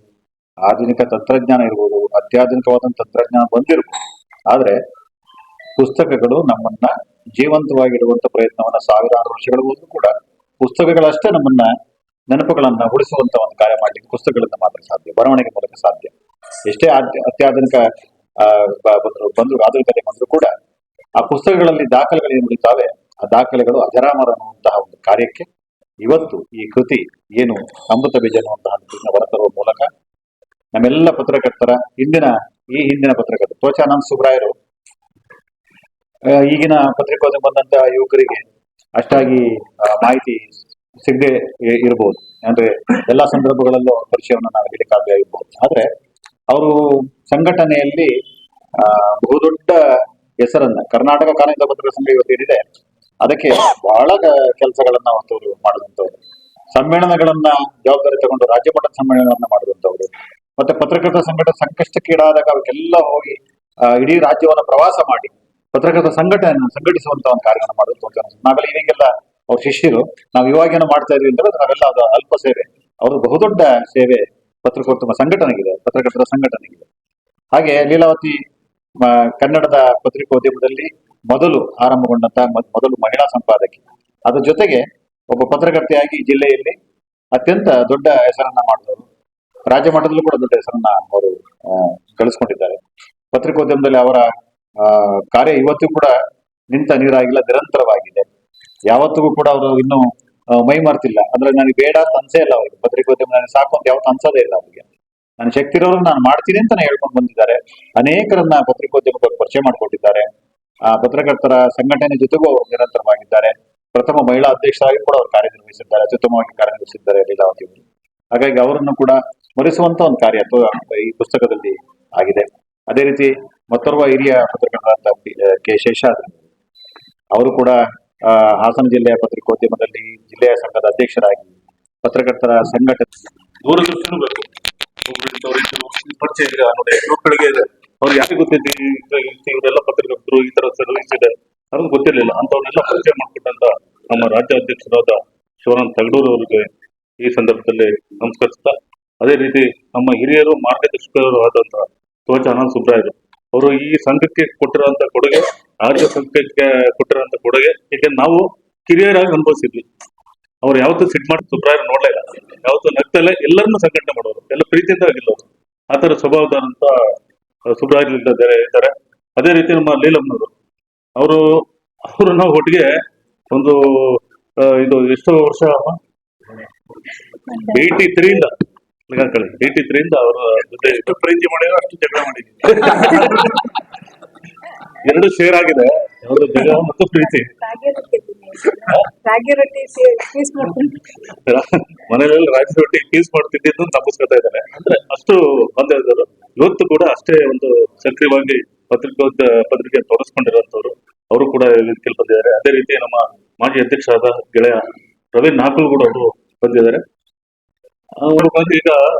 ಆಧುನಿಕ ತಂತ್ರಜ್ಞಾನ ಇರ್ಬೋದು, ಅತ್ಯಾಧುನಿಕವಾದ ತಂತ್ರಜ್ಞಾನ ಬಂದಿರ್ಬೋದು, ಆದ್ರೆ ಪುಸ್ತಕಗಳು ನಮ್ಮನ್ನ ಜೀವಂತವಾಗಿಡುವಂತ ಪ್ರಯತ್ನವನ್ನ ಸಾವಿರಾರು ವರ್ಷಗಳಿಗೂ ಕೂಡ ಪುಸ್ತಕಗಳಷ್ಟೇ ನಮ್ಮನ್ನ ನೆನಪುಗಳನ್ನ ಉಳಿಸುವಂತ ಒಂದು ಕಾರ್ಯ ಮಾಡ್ಲಿಕ್ಕೆ ಪುಸ್ತಕಗಳಿಂದ ಮಾತ್ರ ಸಾಧ್ಯ, ಬರವಣಿಗೆ ಮೂಲಕ ಸಾಧ್ಯ. ಎಷ್ಟೇ ಅತ್ಯಾಧುನಿಕ ಬಂದ್ರು ಆಧುನಿಕತೆ ಬಂದ್ರು ಕೂಡ ಆ ಪುಸ್ತಕಗಳಲ್ಲಿ ದಾಖಲೆಗಳು ಏನು ಉಳಿತಾವೆ, ಆ ದಾಖಲೆಗಳು ಅಜರಾಮರ ಅನ್ನುವಂತಹ ಒಂದು ಕಾರ್ಯಕ್ಕೆ ಇವತ್ತು ಈ ಕೃತಿ ಏನು ಅಮೃತ ಬೀಜ ಅನ್ನುವಂತಹ ಹೊರತರುವ ಮೂಲಕ ನಮ್ಮೆಲ್ಲ ಪತ್ರಕರ್ತರ ಹಿಂದಿನ ಪತ್ರಕರ್ತರು ತೋಚಾನಂದ ಸುಬ್ರಾಯರು ಈಗಿನ ಪತ್ರಿಕೋದ್ಯಮ ಬಂದಂತಹ ಯುವಕರಿಗೆ ಅಷ್ಟಾಗಿ ಮಾಹಿತಿ ಸಿಗದೆ ಇರಬಹುದು. ಅಂದ್ರೆ ಎಲ್ಲಾ ಸಂದರ್ಭಗಳಲ್ಲೂ ಪರಿಚಯವನ್ನು ನಾವು ಹೇಳಲಿಕ್ಕೆ ಇರ್ಬೋದು. ಆದ್ರೆ ಅವರು ಸಂಘಟನೆಯಲ್ಲಿ ಬಹುದೊಡ್ಡ ಹೆಸರನ್ನ ಕರ್ನಾಟಕ ಕಾನೂನಿಕ ಪತ್ರಕರ್ತರ ಸಂಘ ಇವತ್ತೇನಿದೆ ಅದಕ್ಕೆ ಬಹಳ ಕೆಲಸಗಳನ್ನ ಅವರು ಮಾಡಿದಂಥವ್ರು, ಸಮ್ಮೇಳನಗಳನ್ನ ಜವಾಬ್ದಾರಿ ತಗೊಂಡು ರಾಜ್ಯ ಮಟ್ಟದ ಸಮ್ಮೇಳನವನ್ನ ಮಾಡಿದಂಥವ್ರು, ಮತ್ತೆ ಪತ್ರಕರ್ತರ ಸಂಕಷ್ಟಕ್ಕೀಡಾದಾಗ ಅವಕ್ಕೆಲ್ಲ ಹೋಗಿ ಇಡೀ ರಾಜ್ಯವನ್ನ ಪ್ರವಾಸ ಮಾಡಿ ಪತ್ರಕರ್ತರ ಸಂಘಟನೆಯನ್ನು ಸಂಘಟಿಸುವಂತ ಒಂದು ಕಾರ್ಯವನ್ನು ಮಾಡೋದು. ನಾವೆಲ್ಲ ಈಗೆಲ್ಲ ಅವ್ರ ಶಿಷ್ಯರು, ನಾವು ಇವಾಗೇನೋ ಮಾಡ್ತಾ ಇದೀವಿ ಅಂದ್ರೆ ನಾವೆಲ್ಲ ಅದು ಅಲ್ಪ ಸೇವೆ, ಅವರು ಬಹುದೊಡ್ಡ ಸೇವೆ ಪತ್ರಕರ್ತರ ಸಂಘಟನೆಗಿದೆ. ಹಾಗೆ ಲೀಲಾವತಿ ಕನ್ನಡದ ಪತ್ರಿಕೋದ್ಯಮದಲ್ಲಿ ಮೊದಲು ಆರಂಭಗೊಂಡಂತಹ ಮೊದಲು ಮಹಿಳಾ ಸಂಪಾದಕಿ, ಅದ್ರ ಜೊತೆಗೆ ಒಬ್ಬ ಪತ್ರಕರ್ತೆಯಾಗಿ ಜಿಲ್ಲೆಯಲ್ಲಿ ಅತ್ಯಂತ ದೊಡ್ಡ ಹೆಸರನ್ನ ಮಾಡಿದವರು, ರಾಜ್ಯ ಮಟ್ಟದಲ್ಲೂ ಕೂಡ ದೊಡ್ಡ ಹೆಸರನ್ನ ಅವರು ಗಳಿಸ್ಕೊಂಡಿದ್ದಾರೆ. ಪತ್ರಿಕೋದ್ಯಮದಲ್ಲಿ ಅವರ ಕಾರ್ಯ ಇವತ್ತು ಕೂಡ ನಿಂತ ನೀರಾಗಿಲ್ಲ, ನಿರಂತರವಾಗಿದೆ. ಯಾವತ್ತಿಗೂ ಕೂಡ ಅವರು ಇನ್ನೂ ಮೈ ಮರ್ತಿಲ್ಲ. ಅಂದ್ರೆ ನನಗೆ ಬೇಡ ಅಂತ ಅನ್ಸೇ ಇಲ್ಲ ಅವ್ರಿಗೆ, ಪತ್ರಿಕೋದ್ಯಮ ನನಗೆ ಸಾಕು ಅಂತ ಯಾವತ್ತು ಅನ್ಸೋದೇ ಇಲ್ಲ ಅವರಿಗೆ. ನನ್ನ ಶಕ್ತಿ ಇರೋರು ನಾನು ಮಾಡ್ತೀನಿ ಅಂತಾನೆ ಹೇಳ್ಕೊಂಡು ಬಂದಿದ್ದಾರೆ. ಅನೇಕರನ್ನ ಪತ್ರಿಕೋದ್ಯಮಕ್ಕೆ ಪರಿಚಯ ಮಾಡಿಕೊಟ್ಟಿದ್ದಾರೆ. ಪತ್ರಕರ್ತರ ಸಂಘಟನೆ ಜೊತೆಗೂ ಅವರು ನಿರಂತರವಾಗಿದ್ದಾರೆ. ಪ್ರಥಮ ಮಹಿಳಾ ಅಧ್ಯಕ್ಷರಾಗಿ ಕೂಡ ಅವರು ಕಾರ್ಯನಿರ್ವಹಿಸಿದ್ದಾರೆ, ಅತ್ಯುತ್ತಮವಾಗಿ ಕಾರ್ಯನಿರ್ವಹಿಸಿದ್ದಾರೆ ಲೀಲಾವತಿ ಅವರು. ಹಾಗಾಗಿ ಅವರನ್ನು ಕೂಡ ಸ್ಮರಿಸುವಂತ ಒಂದು ಕಾರ್ಯ ಈ ಪುಸ್ತಕದಲ್ಲಿ ಆಗಿದೆ. ಅದೇ ರೀತಿ ಮತ್ತೋರ್ವ ಹಿರಿಯ ಪತ್ರಕರ್ತರಾದ ಕೆ ಶೇಷಾದ್ರಿ ಅವರು ಕೂಡ ಹಾಸನ ಜಿಲ್ಲೆಯ ಪತ್ರಿಕೋದ್ಯಮದಲ್ಲಿ ಜಿಲ್ಲೆಯ ಸಂಘದ ಅಧ್ಯಕ್ಷರಾಗಿ ಪತ್ರಕರ್ತರ ಸಂಘಟನೆ ದೂರದರ್ಶನ ಬೇಕು ಪರಿಚಯ ಇದೆ ನೋಡಿ, ಮಕ್ಕಳಿಗೆ ಇದೆ. ಅವ್ರು ಯಾಕೆ ಗೊತ್ತಿದೆ ಇವರೆಲ್ಲ ಪತ್ರಕರ್ತರು ಈ ತರ ಸರ್ವಿಸ್ ಇದೆ ಅವ್ರಿಗೆ ಗೊತ್ತಿರ್ಲಿಲ್ಲ. ಅಂತವ್ರನ್ನೆಲ್ಲ ಪರಿಚಯ ಮಾಡ್ಕೊಟ್ಟಂತ ನಮ್ಮ ರಾಜ್ಯಾಧ್ಯಕ್ಷರಾದ ಶಿವಾನಂದ ತಗಡೂರು ಅವರಿಗೆ ಈ ಸಂದರ್ಭದಲ್ಲಿ ನಮಸ್ಕರಿಸ್ತಾ, ಅದೇ ರೀತಿ ನಮ್ಮ ಹಿರಿಯರು ಮಾರ್ಗದರ್ಶಕರು ಆದಂತ ತೋಚಾನಂದ ಸುಬ್ರಾಯರು ಅವರು ಈ ಸಂಘಕ್ಕೆ ಕೊಟ್ಟಿರುವಂತ ಕೊಡುಗೆ, ರಾಜ್ಯ ಸಂಘಕ್ಕೆ ಕೊಟ್ಟಿರುವಂತ ಕೊಡುಗೆ, ಏಕೆಂದ್ರೆ ನಾವು ಕಿರಿಯರಾಗಿ ಅನುಭವಿಸಿದ್ವಿ. ಅವ್ರು ಯಾವತ್ತೂ ಸಿಟ್ ಮಾಡಿ ಸುಬ್ರಾಯರು ನೋಡ್ಲೇ ಇಲ್ಲ, ಯಾವತ್ತೂ ನಗ್ತಲ್ಲೇ ಎಲ್ಲರನ್ನೂ ಸಂಘಟನೆ ಮಾಡೋರು, ಎಲ್ಲ ಪ್ರೀತಿಯಿಂದ ಆಗಿಲ್ಲವರು. ಆತರ ಸ್ವಭಾವದಂತ ಸುಬ್ರಾಯರು ಇದ್ದಾರೆ. ಅದೇ ರೀತಿ ನಮ್ಮ ಲೀಲಮ್ಮನವರು ಅವರು ನಾವು ಒಟ್ಟಿಗೆ ಒಂದು ಇದು ಎಷ್ಟೋ ವರ್ಷ 83 ಇಂದ 83 ಅವರ ಜೊತೆ ಎಷ್ಟು ಪ್ರೀತಿ ಮಾಡಿದ್ರೆ ಅಷ್ಟು ಜಗಳ ಮಾಡಿದ್ವಿ. ಎರಡು ಶೇರ್ ಆಗಿದೆ, ಅವರು ಜಗಳ ಮತ್ತು ಪ್ರೀತಿ. ಮನೆಯಲ್ಲಿ ರಾಗಿ ರೊಟ್ಟಿ ಪೀಸ್ ಮಾಡ್ತಿದ್ದು ತಪ್ಪಿಸ್ಕೊತಾ ಇದ್ದಾರೆ. ಅಂದ್ರೆ ಅಷ್ಟು ಬಂದಿರೋರು ಇವತ್ತು ಕೂಡ ಅಷ್ಟೇ ಒಂದು ಸಕ್ರಿಯವಾಗಿ ಪತ್ರಿಕೆ ತೋರಿಸ್ಕೊಂಡಿರುವಂತವ್ರು ಅವರು ಕೂಡ ವೇದಿಕೆಯಲ್ಲಿ ಬಂದಿದ್ದಾರೆ. ಅದೇ ರೀತಿ ನಮ್ಮ ಮಾಜಿ ಅಧ್ಯಕ್ಷರಾದ ಗೆಳೆಯ ರವಿ ನಾಕಲ್ ಕೂಡ ಅವರು ಬಂದಿದ್ದಾರೆ. ಅವರು ಬಂದು ಈಗ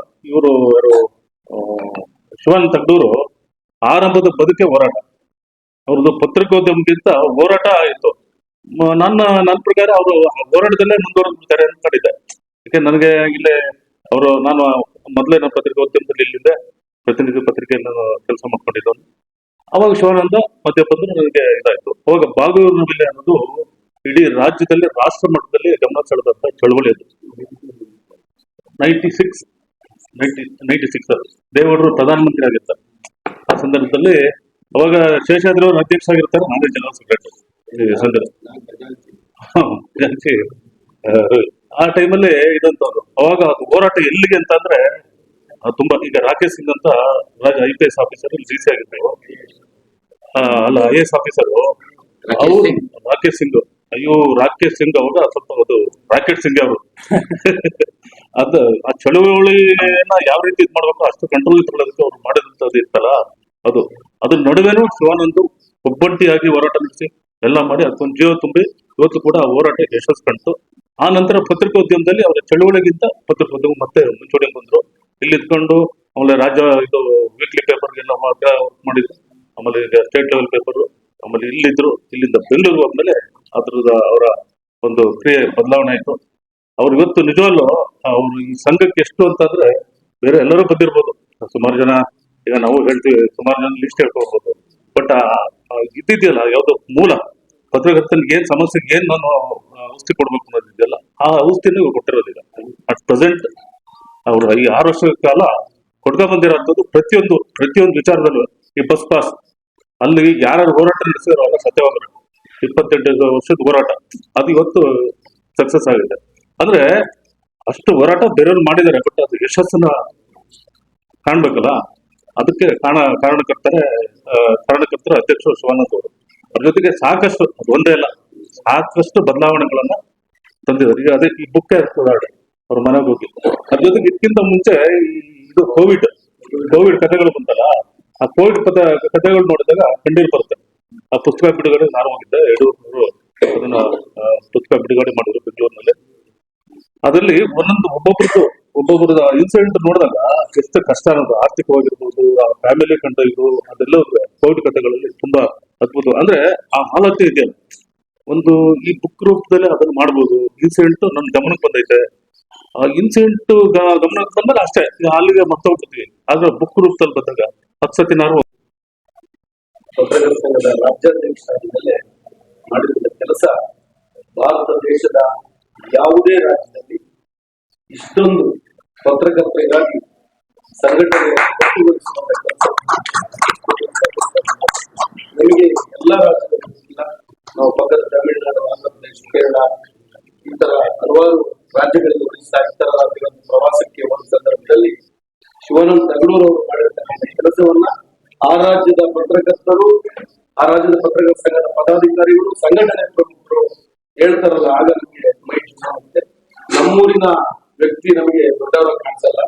ಇವರು ಶಿವಾನಂದ ತಗಡೂರು ಆರಂಭದ ಬದುಕೆ ಹೋರಾಟ, ಅವ್ರದ್ದು ಪತ್ರಿಕೋದ್ಯಮಕ್ಕಿಂತ ಹೋರಾಟ ಇತ್ತು. ನನ್ನ ಪ್ರಕಾರ ಅವರು ಹೋರಾಟದಲ್ಲೇ ಮುಂದುವರೆದಿದ್ದಾರೆ ಅಂತ ಕಂಡಿದ್ದೆ. ಯಾಕೆ ನನಗೆ ಇಲ್ಲೇ ನಾನು ಮೊದಲೇ ನನ್ನ ಪತ್ರಿಕೋದ್ಯಮದಲ್ಲಿ ಇಲ್ಲಿಂದ ಪ್ರತಿನಿಧಿ ಪತ್ರಿಕೆಯನ್ನು ಕೆಲಸ ಮಾಡ್ಕೊಂಡಿದ್ದವನು. ಅವಾಗ ಶಿವಾನಂದ ಮಧ್ಯ ಬಂದು ನನಗೆ ಇದಾಯ್ತು. ಅವಾಗ ಬಾಗೂರು ಬಿಲ್ಲೆ ಅನ್ನೋದು ಇಡೀ ರಾಜ್ಯದಲ್ಲಿ ರಾಷ್ಟ್ರ ಮಟ್ಟದಲ್ಲಿ ಗಮನ ಸೆಳೆದಂತ ಚಳವಳಿ ಅದು. 96 ದೇವೇಗೌಡರು ಪ್ರಧಾನಮಂತ್ರಿ ಆಗಿರ್ತಾರೆ. ಆ ಸಂದರ್ಭದಲ್ಲಿ ಅವಾಗ ಶೇಷಾದ್ರಿ ಅವರು ಅಧ್ಯಕ್ಷ ಆಗಿರ್ತಾರೆ, ನಾನೇ ಜನರಲ್ ಸೆಕ್ರೆಟರಿ. ಆ ಟೈಮಲ್ಲಿ ಇದಂತವ್ರು. ಅವಾಗ ಹೋರಾಟ ಎಲ್ಲಿಗೆ ಅಂತ ಅಂದ್ರೆ ತುಂಬಾ, ಈಗ ರಾಕೇಶ್ ಸಿಂಗ್ ಅಂತ IPS ಆಫೀಸರ್ GC ಆಗಿರ್ತಾರೆ, ಅಲ್ಲ IAS ಆಫೀಸರು, ಅವರು ರಾಕೇಶ್ ಸಿಂಗ್ ಅಯ್ಯೋ ರಾಕೇಶ್ ಸಿಂಗ್ ಅವಾಗ ಸ್ವಲ್ಪ ಅದು ರಾಕೆಟ್ ಸಿಂಗ್ ಅವರು ಅದು ಆ ಚಳುವಳಿಯನ್ನ ಯಾವ ರೀತಿ ಇದ್ ಮಾಡ್ಬೇಕು ಅಷ್ಟು ಕಂಟ್ರೋಲ್ ಇಟ್ಕೊಳ್ಳೋದಕ್ಕೆ ಅವ್ರು ಮಾಡಿದಂತದ್ದು ಇತ್ತಲ್ಲ ಅದು ಅದ್ರ ನಡುವೆನೂ ಶಿವಾನಂದ್ ಒಬ್ಬಂಟಿಯಾಗಿ ಹೋರಾಟ ನಡೆಸಿ ಎಲ್ಲ ಮಾಡಿ ಅದಕ್ಕೊಂದು ಜೀವ ತುಂಬಿ ಇವತ್ತು ಕೂಡ ಆ ಹೋರಾಟ ಯಶಸ್ಸು ಕಂಡು ಆ ನಂತರ ಪತ್ರಿಕೋದ್ಯಮದಲ್ಲಿ ಅವರ ಚಳುವಳಿಗಿಂತ ಪತ್ರಿಕೋದ್ಯಮ ಮತ್ತೆ ಮುಂಚೂಣಿಗೆ ಬಂದ್ರು. ಇಲ್ಲಿ ಇದ್ಕೊಂಡು ಆಮೇಲೆ ರಾಜ್ಯ ಇದು ವೀಕ್ಲಿ ಪೇಪರ್ಗೆಲ್ಲ ವರ್ಕ್ ಮಾಡಿದ್ರು. ಆಮೇಲೆ ಈಗ ಸ್ಟೇಟ್ ಲೆವೆಲ್ ಪೇಪರ್, ಆಮೇಲೆ ಇಲ್ಲಿದ್ರು. ಇಲ್ಲಿಂದ ಬೆಂಗಳೂರು ಹೋದ್ಮೇಲೆ ಅದ್ರದ ಅವರ ಒಂದು ಕ್ರಿಯೆ ಬದಲಾವಣೆ ಆಯ್ತು. ಅವ್ರು ಇವತ್ತು ನಿಜವಲ್ಲೂ ಅವ್ರು ಈ ಸಂಘಕ್ಕೆ ಎಷ್ಟು ಅಂತಂದ್ರೆ ಬೇರೆ ಎಲ್ಲರೂ ಬಂದಿರ್ಬೋದು, ಸುಮಾರು ಜನ ಈಗ ನಾವು ಹೇಳ್ತೀವಿ, ಸುಮಾರು ಜನ ಲಿಸ್ಟ್ ಹೇಳ್ಕೊಳ್ಬೋದು. ಬಟ್ ಇದ್ದಿದೆಯಲ್ಲ ಯಾವ್ದು ಮೂಲ ಪತ್ರಕರ್ತನಿಗೆ ಏನ್ ಸಮಸ್ಯೆಗೆ ಏನ್ ನಾನು ಔಷಧಿ ಕೊಡ್ಬೇಕು ಅನ್ನೋದಿದೆಯಲ್ಲ, ಆ ಔಷಧಿನ ಇವ್ರು ಕೊಟ್ಟಿರೋದಿಲ್ಲ. ಅಟ್ ಪ್ರೆಸೆಂಟ್ ಅವರು ಈ 6 ವರ್ಷದ ಕಾಲ ಕೊಡ್ತಾ ಬಂದಿರೋಂಥದ್ದು ಪ್ರತಿಯೊಂದು ವಿಚಾರದಲ್ಲೂ ಈ ಬಸ್ ಪಾಸ್ ಅಲ್ಲಿ ಯಾರು ಹೋರಾಟ ನಡೆಸಿದ್ರು ಅಲ್ಲ ಸತ್ಯವಾಗ್ರ 28 ವರ್ಷದ ಹೋರಾಟ ಅದು ಇವತ್ತು ಸಕ್ಸಸ್ ಆಗಿದೆ. ಅಂದ್ರೆ ಅಷ್ಟು ಹೋರಾಟ ಬೇರೆಯವ್ರು ಮಾಡಿದ್ದಾರೆ, ಬಟ್ ಅದು ಯಶಸ್ಸನ್ನ ಕಾಣ್ಬೇಕಲ್ಲ, ಅದಕ್ಕೆ ಕಾರಣಕರ್ತರ ಅಧ್ಯಕ್ಷರು ಶಿವಾನಂದ್ ಅವರು. ಅದ್ರ ಜೊತೆಗೆ ಸಾಕಷ್ಟು ಅದು ಒಂದೇ ಅಲ್ಲ, ಸಾಕಷ್ಟು ಬದಲಾವಣೆಗಳನ್ನ ತಂದಿದ್ದಾರೆ. ಈಗ ಅದೇ ಈ ಬುಕ್ ಅವ್ರ ಮನೆಗೆ ಹೋಗಿ ಅದ್ರ ಜೊತೆಗೆ ಇದಕ್ಕಿಂತ ಮುಂಚೆ ಇದು ಕೋವಿಡ್ ಕಥೆಗಳು ಬಂತಲ್ಲ, ಆ ಕೋವಿಡ್ ಕಥೆಗಳು ನೋಡಿದಾಗ ಕಣ್ಣೀರು ಬರುತ್ತೆ. ಆ ಪುಸ್ತಕ ಬಿಡುಗಡೆ ನಾನು ಹೋಗಿದ್ದೆ, ಯಡಿಯೂರಪ್ಪನವರು ಅದನ್ನ ಪುಸ್ತಕ ಬಿಡುಗಡೆ ಮಾಡಿದ್ರು ಬೆಂಗಳೂರಿನಲ್ಲಿ. ಅದರಲ್ಲಿ ಒಬ್ಬೊಬ್ರದ ಇನ್ಸಿಡೆಂಟ್ ನೋಡಿದಾಗ ಎಷ್ಟು ಕಷ್ಟ ಅನ್ನೋದು, ಆರ್ಥಿಕವಾಗಿರ್ಬೋದು, ಆ ಫ್ಯಾಮಿಲಿ ಕಂಡ ಇದು ಅದೆಲ್ಲ ಕೋವಿಡ್ ಕಥೆಗಳಲ್ಲಿ ತುಂಬಾ ಅದ್ಭುತ. ಅಂದ್ರೆ ಆ ಹಾಲತ್ತೆ ಇದೆಯಲ್ಲ, ಒಂದು ಈ ಬುಕ್ ರೂಪದಲ್ಲಿ ಅದನ್ನ ಮಾಡ್ಬೋದು. ಇನ್ಸಿಡೆಂಟ್ ನನ್ನ ಗಮನಕ್ಕೆ ಬಂದೈತೆ, ಆ ಇನ್ಸಿಡೆಂಟ್ ಗಮನಕ್ಕೆ ಬಂದಾಗ ಅಷ್ಟೇ ಅಲ್ಲಿಗೆ ಮರ್ತೋಗ್ಬಿಡ್ತೀವಿ. ಆದ್ರೆ ಬುಕ್ ರೂಪದಲ್ಲಿ ಬಂದಾಗ 10 ಸತಿ ನಾವು ಪತ್ರಕರ್ತರ ಸಂಘದ ರಾಜ್ಯಾಧ್ಯಕ್ಷರಾಗಿದ್ದಲ್ಲೇ ಮಾಡಿದ ಕೆಲಸ ಭಾರತ ದೇಶದ ಯಾವುದೇ ರಾಜ್ಯದಲ್ಲಿ ಇಷ್ಟೊಂದು ಪತ್ರಕರ್ತರಿಗಾಗಿ ಸಂಘಟನೆ ಗಟ್ಟಿಗೊಳಿಸುವಂತ ಕೆಲಸ ನಮಗೆ ಎಲ್ಲ ರಾಜ್ಯದಲ್ಲಿ ಇಲ್ಲ. ನಾವು ಪಕ್ಕದ ತಮಿಳುನಾಡು, ಆಂಧ್ರ ಪ್ರದೇಶ, ಕೇರಳ ಈ ತರ ಹಲವಾರು ರಾಜ್ಯಗಳಿಗೆ ಒಡಿಶಾ ಇತರ ರಾಜ್ಯಗಳ ಪ್ರವಾಸಕ್ಕೆ ಒಂದು ಸಂದರ್ಭದಲ್ಲಿ ಶಿವಾನಂದ್ ತಗಡೂರು ಅವರು ಮಾಡಿರ್ತಕ್ಕಂಥ ಕೆಲಸವನ್ನ ಆ ರಾಜ್ಯದ ಪತ್ರಕರ್ತರು, ಆ ರಾಜ್ಯದ ಪತ್ರಕರ್ತರ ಸಂಘದ ಪದಾಧಿಕಾರಿಗಳು, ಸಂಘಟನೆ ಪ್ರಮುಖರು ಹೇಳ್ತಾರಲ್ಲ, ಆಗ ನಮಗೆ ಮೈ ಆಗುತ್ತೆ. ನಮ್ಮೂರಿನ ವ್ಯಕ್ತಿ ನಮಗೆ ದೊಡ್ಡವರ ಕಾಣಿಸಲ್ಲ.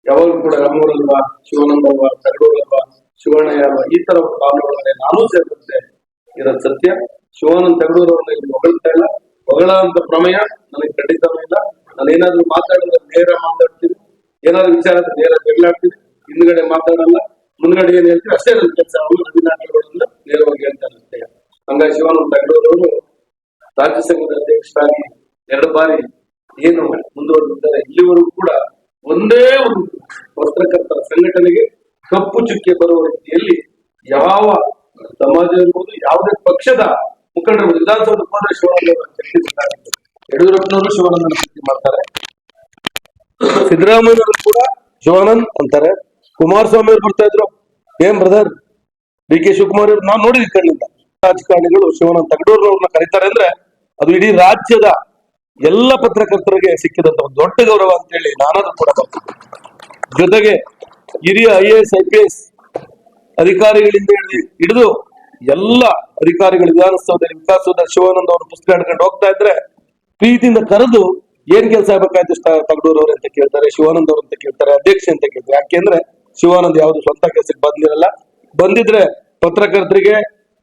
ಯಾವಾಗಲೂ ಕೂಡ ನಮ್ಮೂರಲ್ವಾ, ಶಿವಾನಂದ ಅಲ್ವಾ, ತಗಡೂರು ಅಲ್ವಾ, ಶಿವಣ್ಣಯ್ಯ ಅಲ್ವಾ, ಈ ತರ ಭಾವನೆಗಳನ್ನೇ ನಾನು ಸೇರಿಸುತ್ತೆ ಇರೋದು ಸತ್ಯ. ಶಿವಾನಂದ್ ತಗಡೂರು ಅವ್ರನ್ನ ಇಲ್ಲಿ ಹೊಗಳ್ತಾ ಇಲ್ಲ, ಹೊಗಳಂತ ಪ್ರಮೇಯ ನನಗೆ ಖಂಡಿತವೂ ಇಲ್ಲ. ನಾನು ಏನಾದ್ರು ಮಾತಾಡಿದ್ರೆ ನೇರ ಮಾತಾಡ್ತೀನಿ, ಏನಾದ್ರು ವಿಚಾರ ನೇರ ಜಗಳಾಡ್ತೀನಿ, ಹಿಂದ್ಗಡೆ ಮಾತಾಡಲ್ಲ, ಮುಂದ್ಗಡೆ ಏನ್ ಹೇಳ್ತೀವಿ ಅಷ್ಟೇ ನನ್ನ ಕೆಲಸ. ಅವರು ರವೀಂದ್ರ ನೇರವಾಗಿ ಹೇಳ್ತಾರೆ ಅಷ್ಟೇ. ಹಂಗಾಗಿ ಶಿವಾನಂದ ತಗಡೂರು ಅವರು ರಾಜ್ಯ ಸಂಘದ ಅಧ್ಯಕ್ಷರಾಗಿ 2 ಬಾರಿ ಏನು ಮುಂದುವರೆದಿದ್ದಾರೆ. ಇಲ್ಲಿವರೆಗೂ ಕೂಡ ಒಂದೇ ಒಂದು ಪತ್ರಕರ್ತರ ಸಂಘಟನೆಗೆ ಕಪ್ಪು ಚುಕ್ಕೆ ಬರುವ ರೀತಿಯಲ್ಲಿ ಯಾವ ಸಮಾಜ ಇರ್ಬೋದು, ಯಾವುದೇ ಪಕ್ಷದ ಮುಖಂಡರು ವಿಧಾನಸೌಧ ಹೋದ್ರೆ ಶಿವಾನಂದ ಚರ್ಚೆ ಯಡಿಯೂರಪ್ಪನವರು ಶಿವಾನಂದನ ಚರ್ಚೆ ಮಾಡ್ತಾರೆ, ಸಿದ್ದರಾಮಯ್ಯವರು ಕೂಡ ಶಿವಾನಂದ್ ಅಂತಾರೆ, ಕುಮಾರಸ್ವಾಮಿ ಅವರು ಬರ್ತಾ ಇದ್ರು, ಏನ್ ಬ್ರದರ್ ಡಿ.ಕೆ. ಶಿವಕುಮಾರ್ ಅವರು ನಾವು ನೋಡಿದ್ವಿ ಕಣ್ಣಿಂದ. ರಾಜಕಾರಣಿಗಳು ಶಿವಾನಂದ್ ತಗಡೂರು ಅವ್ರನ್ನ ಕರೀತಾರೆ ಅಂದ್ರೆ ಅದು ಇಡೀ ರಾಜ್ಯದ ಎಲ್ಲ ಪತ್ರಕರ್ತರಿಗೆ ಸಿಕ್ಕಿದಂತ ಒಂದು ದೊಡ್ಡ ಗೌರವ ಅಂತ ಹೇಳಿ ನಾನಾದ್ರೂ ಕೂಡ ಬರ್ತೀನಿ. ಜೊತೆಗೆ ಹಿರಿಯ IAS IPS ಅಧಿಕಾರಿಗಳಿಂದ ಹಿಡಿದು ಎಲ್ಲ ಅಧಿಕಾರಿಗಳು ವಿಧಾನಸೌಧದಲ್ಲಿ ವಿಕಾಸೌಧ ಶಿವಾನಂದ್ ಅವರು ಪುಸ್ತಕ ಹಿಡ್ಕೊಂಡು ಹೋಗ್ತಾ ಇದ್ರೆ ಪ್ರೀತಿಯಿಂದ ಕರೆದು ಏನ್ ಕೆಲಸ ಆಗ್ಬೇಕಾಯ್ತು ತಗಡೂರು ಅವ್ರ ಅಂತ ಕೇಳ್ತಾರೆ, ಶಿವಾನಂದ್ ಅವ್ರ ಅಂತ ಕೇಳ್ತಾರೆ, ಅಧ್ಯಕ್ಷ ಅಂತ ಕೇಳ್ತಾರೆ. ಯಾಕೆಂದ್ರೆ ಶಿವಾನಂದ್ ಯಾವ್ದು ಸ್ವಂತ ಕೆಲಸಕ್ಕೆ ಬಂದಿರಲ್ಲ. ಬಂದಿದ್ರೆ ಪತ್ರಕರ್ತರಿಗೆ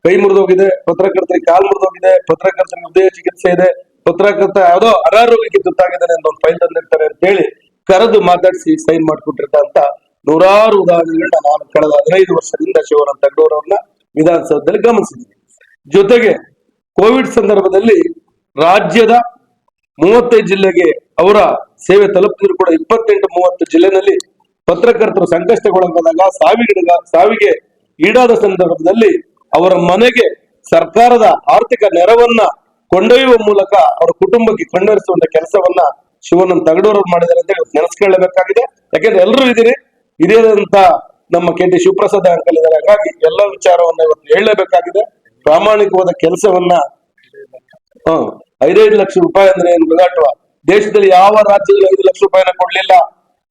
ಕೈ ಮುರಿದೋಗಿದೆ, ಪತ್ರಕರ್ತರಿಗೆ ಕಾಲ್ ಮುರಿದೋಗಿದೆ, ಪತ್ರಕರ್ತರಿಗೆ ಹೃದಯ ಚಿಕಿತ್ಸೆ ಇದೆ, ಪತ್ರಕರ್ತ ಯಾವ್ದೋ ಅನಾರೋಗ್ಯಕ್ಕೆ ತುತ್ತಾಗಿದ್ದಾನೆ ಅಂತ ಒಂದು ಫೈಲ್ ತಂದಿರ್ತಾರೆ ಅಂತ ಹೇಳಿ ಕರೆದು ಮಾತಾಡಿಸಿ ಸೈನ್ ಮಾಡ್ಕೊಟ್ಟಿರ್ತ ನೂರಾರು ಉದಾಹರಣೆಗಳನ್ನ ನಾನು ಕಳೆದ 15 ವರ್ಷದಿಂದ ಶಿವಾನಂದ್ ತಗಡೂರು ಅವ್ರನ್ನ ವಿಧಾನಸೌಧದಲ್ಲಿ ಗಮನಿಸಿದ್ದೀನಿ. ಜೊತೆಗೆ ಕೋವಿಡ್ ಸಂದರ್ಭದಲ್ಲಿ ರಾಜ್ಯದ 35 ಜಿಲ್ಲೆಗೆ ಅವರ ಸೇವೆ ತಲುಪಿದ್ರು ಕೂಡ 28-30 ಜಿಲ್ಲೆನಲ್ಲಿ ಪತ್ರಕರ್ತರು ಸಂಕಷ್ಟಗೊಳಗಾದಾಗ ಸಾವಿಗೆ ಈಡಾದ ಸಂದರ್ಭದಲ್ಲಿ ಅವರ ಮನೆಗೆ ಸರ್ಕಾರದ ಆರ್ಥಿಕ ನೆರವನ್ನ ಕೊಂಡೊಯ್ಯುವ ಮೂಲಕ ಅವರ ಕುಟುಂಬಕ್ಕೆ ಕಣ್ಣರಿಸುವಂತ ಕೆಲಸವನ್ನ ಶಿವಾನಂದ್ ತಗಡೂರು ಮಾಡಿದ್ದಾರೆ ಅಂತ ನೆನೆಸ್ಕೊಳ್ಳಬೇಕಾಗಿದೆ. ಯಾಕೆಂದ್ರೆ ಎಲ್ಲರೂ ಇದೀರಿ, ಹಿರಿಯದಂತ ನಮ್ಮ KT ಶಿವಪ್ರಸಾದ್ ಅಂಕಲ್ ಇದ್ದಾರೆ. ಹಾಗಾಗಿ ಎಲ್ಲ ವಿಚಾರವನ್ನ ಇವತ್ತು ಹೇಳಲೇಬೇಕಾಗಿದೆ. ಪ್ರಾಮಾಣಿಕವಾದ ಕೆಲಸವನ್ನ 5 ಲಕ್ಷ ರೂಪಾಯಿ ಅಂದ್ರೆ ಏನು ಮೃಗಾಟವ, ದೇಶದಲ್ಲಿ ಯಾವ ರಾಜ್ಯದಲ್ಲಿ 5 ಲಕ್ಷ ರೂಪಾಯಿನ ಕೊಡ್ಲಿಲ್ಲ.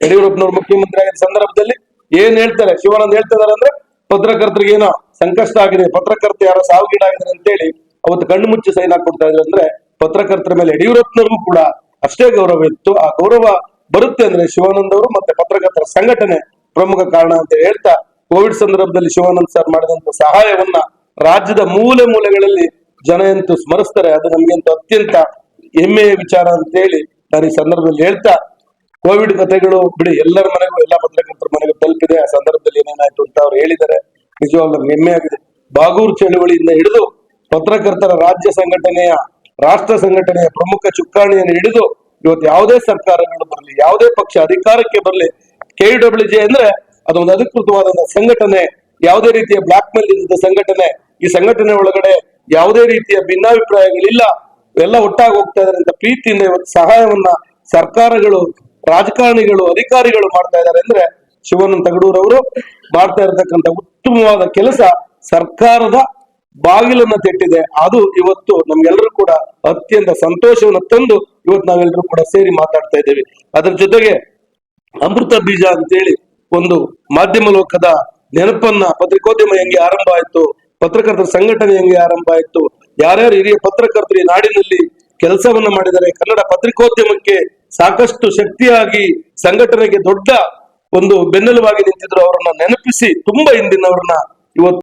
ಯಡಿಯೂರಪ್ಪನವರು ಮುಖ್ಯಮಂತ್ರಿ ಆಗಿದ್ದ ಸಂದರ್ಭದಲ್ಲಿ ಏನ್ ಹೇಳ್ತಾರೆ, ಶಿವಾನಂದ್ ಹೇಳ್ತಿದಾರೆ ಅಂದ್ರೆ ಪತ್ರಕರ್ತರಿಗೆ ಏನೋ ಸಂಕಷ್ಟ ಆಗಿದೆ, ಪತ್ರಕರ್ತ ಯಾರೋ ಸಾವಿಗೀಡಾಗಿದ್ದಾರೆ ಅಂತೇಳಿ ಅವತ್ತು ಕಣ್ಣು ಮುಚ್ಚಿ ಸೈನ್ ಹಾಕೊಡ್ತಾ ಇದ್ರು ಅಂದ್ರೆ ಪತ್ರಕರ್ತರ ಮೇಲೆ ಯಡಿಯೂರಪ್ಪನವ್ರಿಗೂ ಕೂಡ ಅಷ್ಟೇ ಗೌರವ ಇತ್ತು. ಆ ಗೌರವ ಬರುತ್ತೆ ಅಂದ್ರೆ ಶಿವಾನಂದ್ ಅವರು ಮತ್ತೆ ಪತ್ರಕರ್ತರ ಸಂಘಟನೆ ಪ್ರಮುಖ ಕಾರಣ ಅಂತ ಹೇಳ್ತಾ, ಕೋವಿಡ್ ಸಂದರ್ಭದಲ್ಲಿ ಶಿವಾನಂದ್ ಸರ್ ಮಾಡಿದಂತ ಸಹಾಯವನ್ನ ರಾಜ್ಯದ ಮೂಲೆ ಮೂಲೆಗಳಲ್ಲಿ ಜನ ಎಂತೂ ಸ್ಮರಿಸ್ತಾರೆ. ಅದು ನಮ್ಗೆಂತೂ ಅತ್ಯಂತ ಹೆಮ್ಮೆಯ ವಿಚಾರ ಅಂತ ಹೇಳಿ ನಾನು ಈ ಸಂದರ್ಭದಲ್ಲಿ ಹೇಳ್ತಾ, ಕೋವಿಡ್ ಕಥೆಗಳು ಬಿಡಿ ಎಲ್ಲರ ಮನೆಗೂ ಎಲ್ಲಾ ಪತ್ರಕರ್ತರ ಮನೆಗೂ ತಲುಪಿದೆ. ಆ ಸಂದರ್ಭದಲ್ಲಿ ಏನೇನಾಯ್ತು ಅಂತ ಅವ್ರು ಹೇಳಿದ್ದಾರೆ. ನಿಜವಾಗ್ಲೂ ನಮ್ಗೆ ಹೆಮ್ಮೆ ಆಗಿದೆ. ಬಾಗೂರು ಚಳುವಳಿಯಿಂದ ಹಿಡಿದು ಪತ್ರಕರ್ತರ ರಾಜ್ಯ ಸಂಘಟನೆಯ ರಾಷ್ಟ್ರ ಸಂಘಟನೆಯ ಪ್ರಮುಖ ಚುಕ್ಕಾಣಿಯನ್ನು ಹಿಡಿದು ಇವತ್ತು ಯಾವುದೇ ಸರ್ಕಾರಗಳು ಬರಲಿ, ಯಾವುದೇ ಪಕ್ಷ ಅಧಿಕಾರಕ್ಕೆ ಬರಲಿ, KWJ ಅಂದ್ರೆ ಅದೊಂದು ಅಧಿಕೃತವಾದ ಸಂಘಟನೆ, ಯಾವುದೇ ರೀತಿಯ ಬ್ಲಾಕ್ ಮೇಲ್ ಇದ್ದ ಸಂಘಟನೆ. ಈ ಸಂಘಟನೆ ಒಳಗಡೆ ಯಾವುದೇ ರೀತಿಯ ಭಿನ್ನಾಭಿಪ್ರಾಯಗಳಿಲ್ಲ, ಎಲ್ಲ ಒಟ್ಟಾಗಿ ಹೋಗ್ತಾ ಇದಾರೆ ಅಂತ ಪ್ರೀತಿಯಿಂದ ಇವತ್ತು ಸಹಾಯವನ್ನ ಸರ್ಕಾರಗಳು, ರಾಜಕಾರಣಿಗಳು, ಅಧಿಕಾರಿಗಳು ಮಾಡ್ತಾ ಇದ್ದಾರೆ ಅಂದ್ರೆ ಶಿವಾನಂದ ತಗಡೂರ್ ಅವರು ಮಾಡ್ತಾ ಇರತಕ್ಕಂತ ಉತ್ತಮವಾದ ಕೆಲಸ ಸರ್ಕಾರದ ಬಾಗಿಲನ್ನ ತೆಟ್ಟಿದೆ. ಅದು ಇವತ್ತು ನಮ್ಗೆಲ್ಲರೂ ಕೂಡ ಅತ್ಯಂತ ಸಂತೋಷವನ್ನು ತಂದು ಇವತ್ತು ನಾವೆಲ್ಲರೂ ಕೂಡ ಸೇರಿ ಮಾತಾಡ್ತಾ ಇದ್ದೇವೆ. ಅದರ ಜೊತೆಗೆ ಅಮೃತ ಬೀಜ ಅಂತೇಳಿ ಒಂದು ಮಾಧ್ಯಮ ಲೋಕದ ನೆನಪನ್ನ, ಪತ್ರಿಕೋದ್ಯಮ ಹೆಂಗೆ ಆರಂಭ ಆಯ್ತು, ಪತ್ರಕರ್ತರ ಸಂಘಟನೆ ಹೆಂಗೆ ಆರಂಭ ಆಯ್ತು, ಯಾರ್ಯಾರು ಹಿರಿಯ ಪತ್ರಕರ್ತರು ಈ ನಾಡಿನಲ್ಲಿ ಕೆಲಸವನ್ನ ಮಾಡಿದ್ದಾರೆ, ಕನ್ನಡ ಪತ್ರಿಕೋದ್ಯಮಕ್ಕೆ ಸಾಕಷ್ಟು ಶಕ್ತಿಯಾಗಿ ಸಂಘಟನೆಗೆ ದೊಡ್ಡ ಒಂದು ಬೆನ್ನೆಲುಬಾಗಿ ನಿಂತಿದ್ರು, ಅವರನ್ನ ನೆನಪಿಸಿ ತುಂಬಾ ಹಿಂದಿನವ್ರನ್ನ ಇವತ್ತು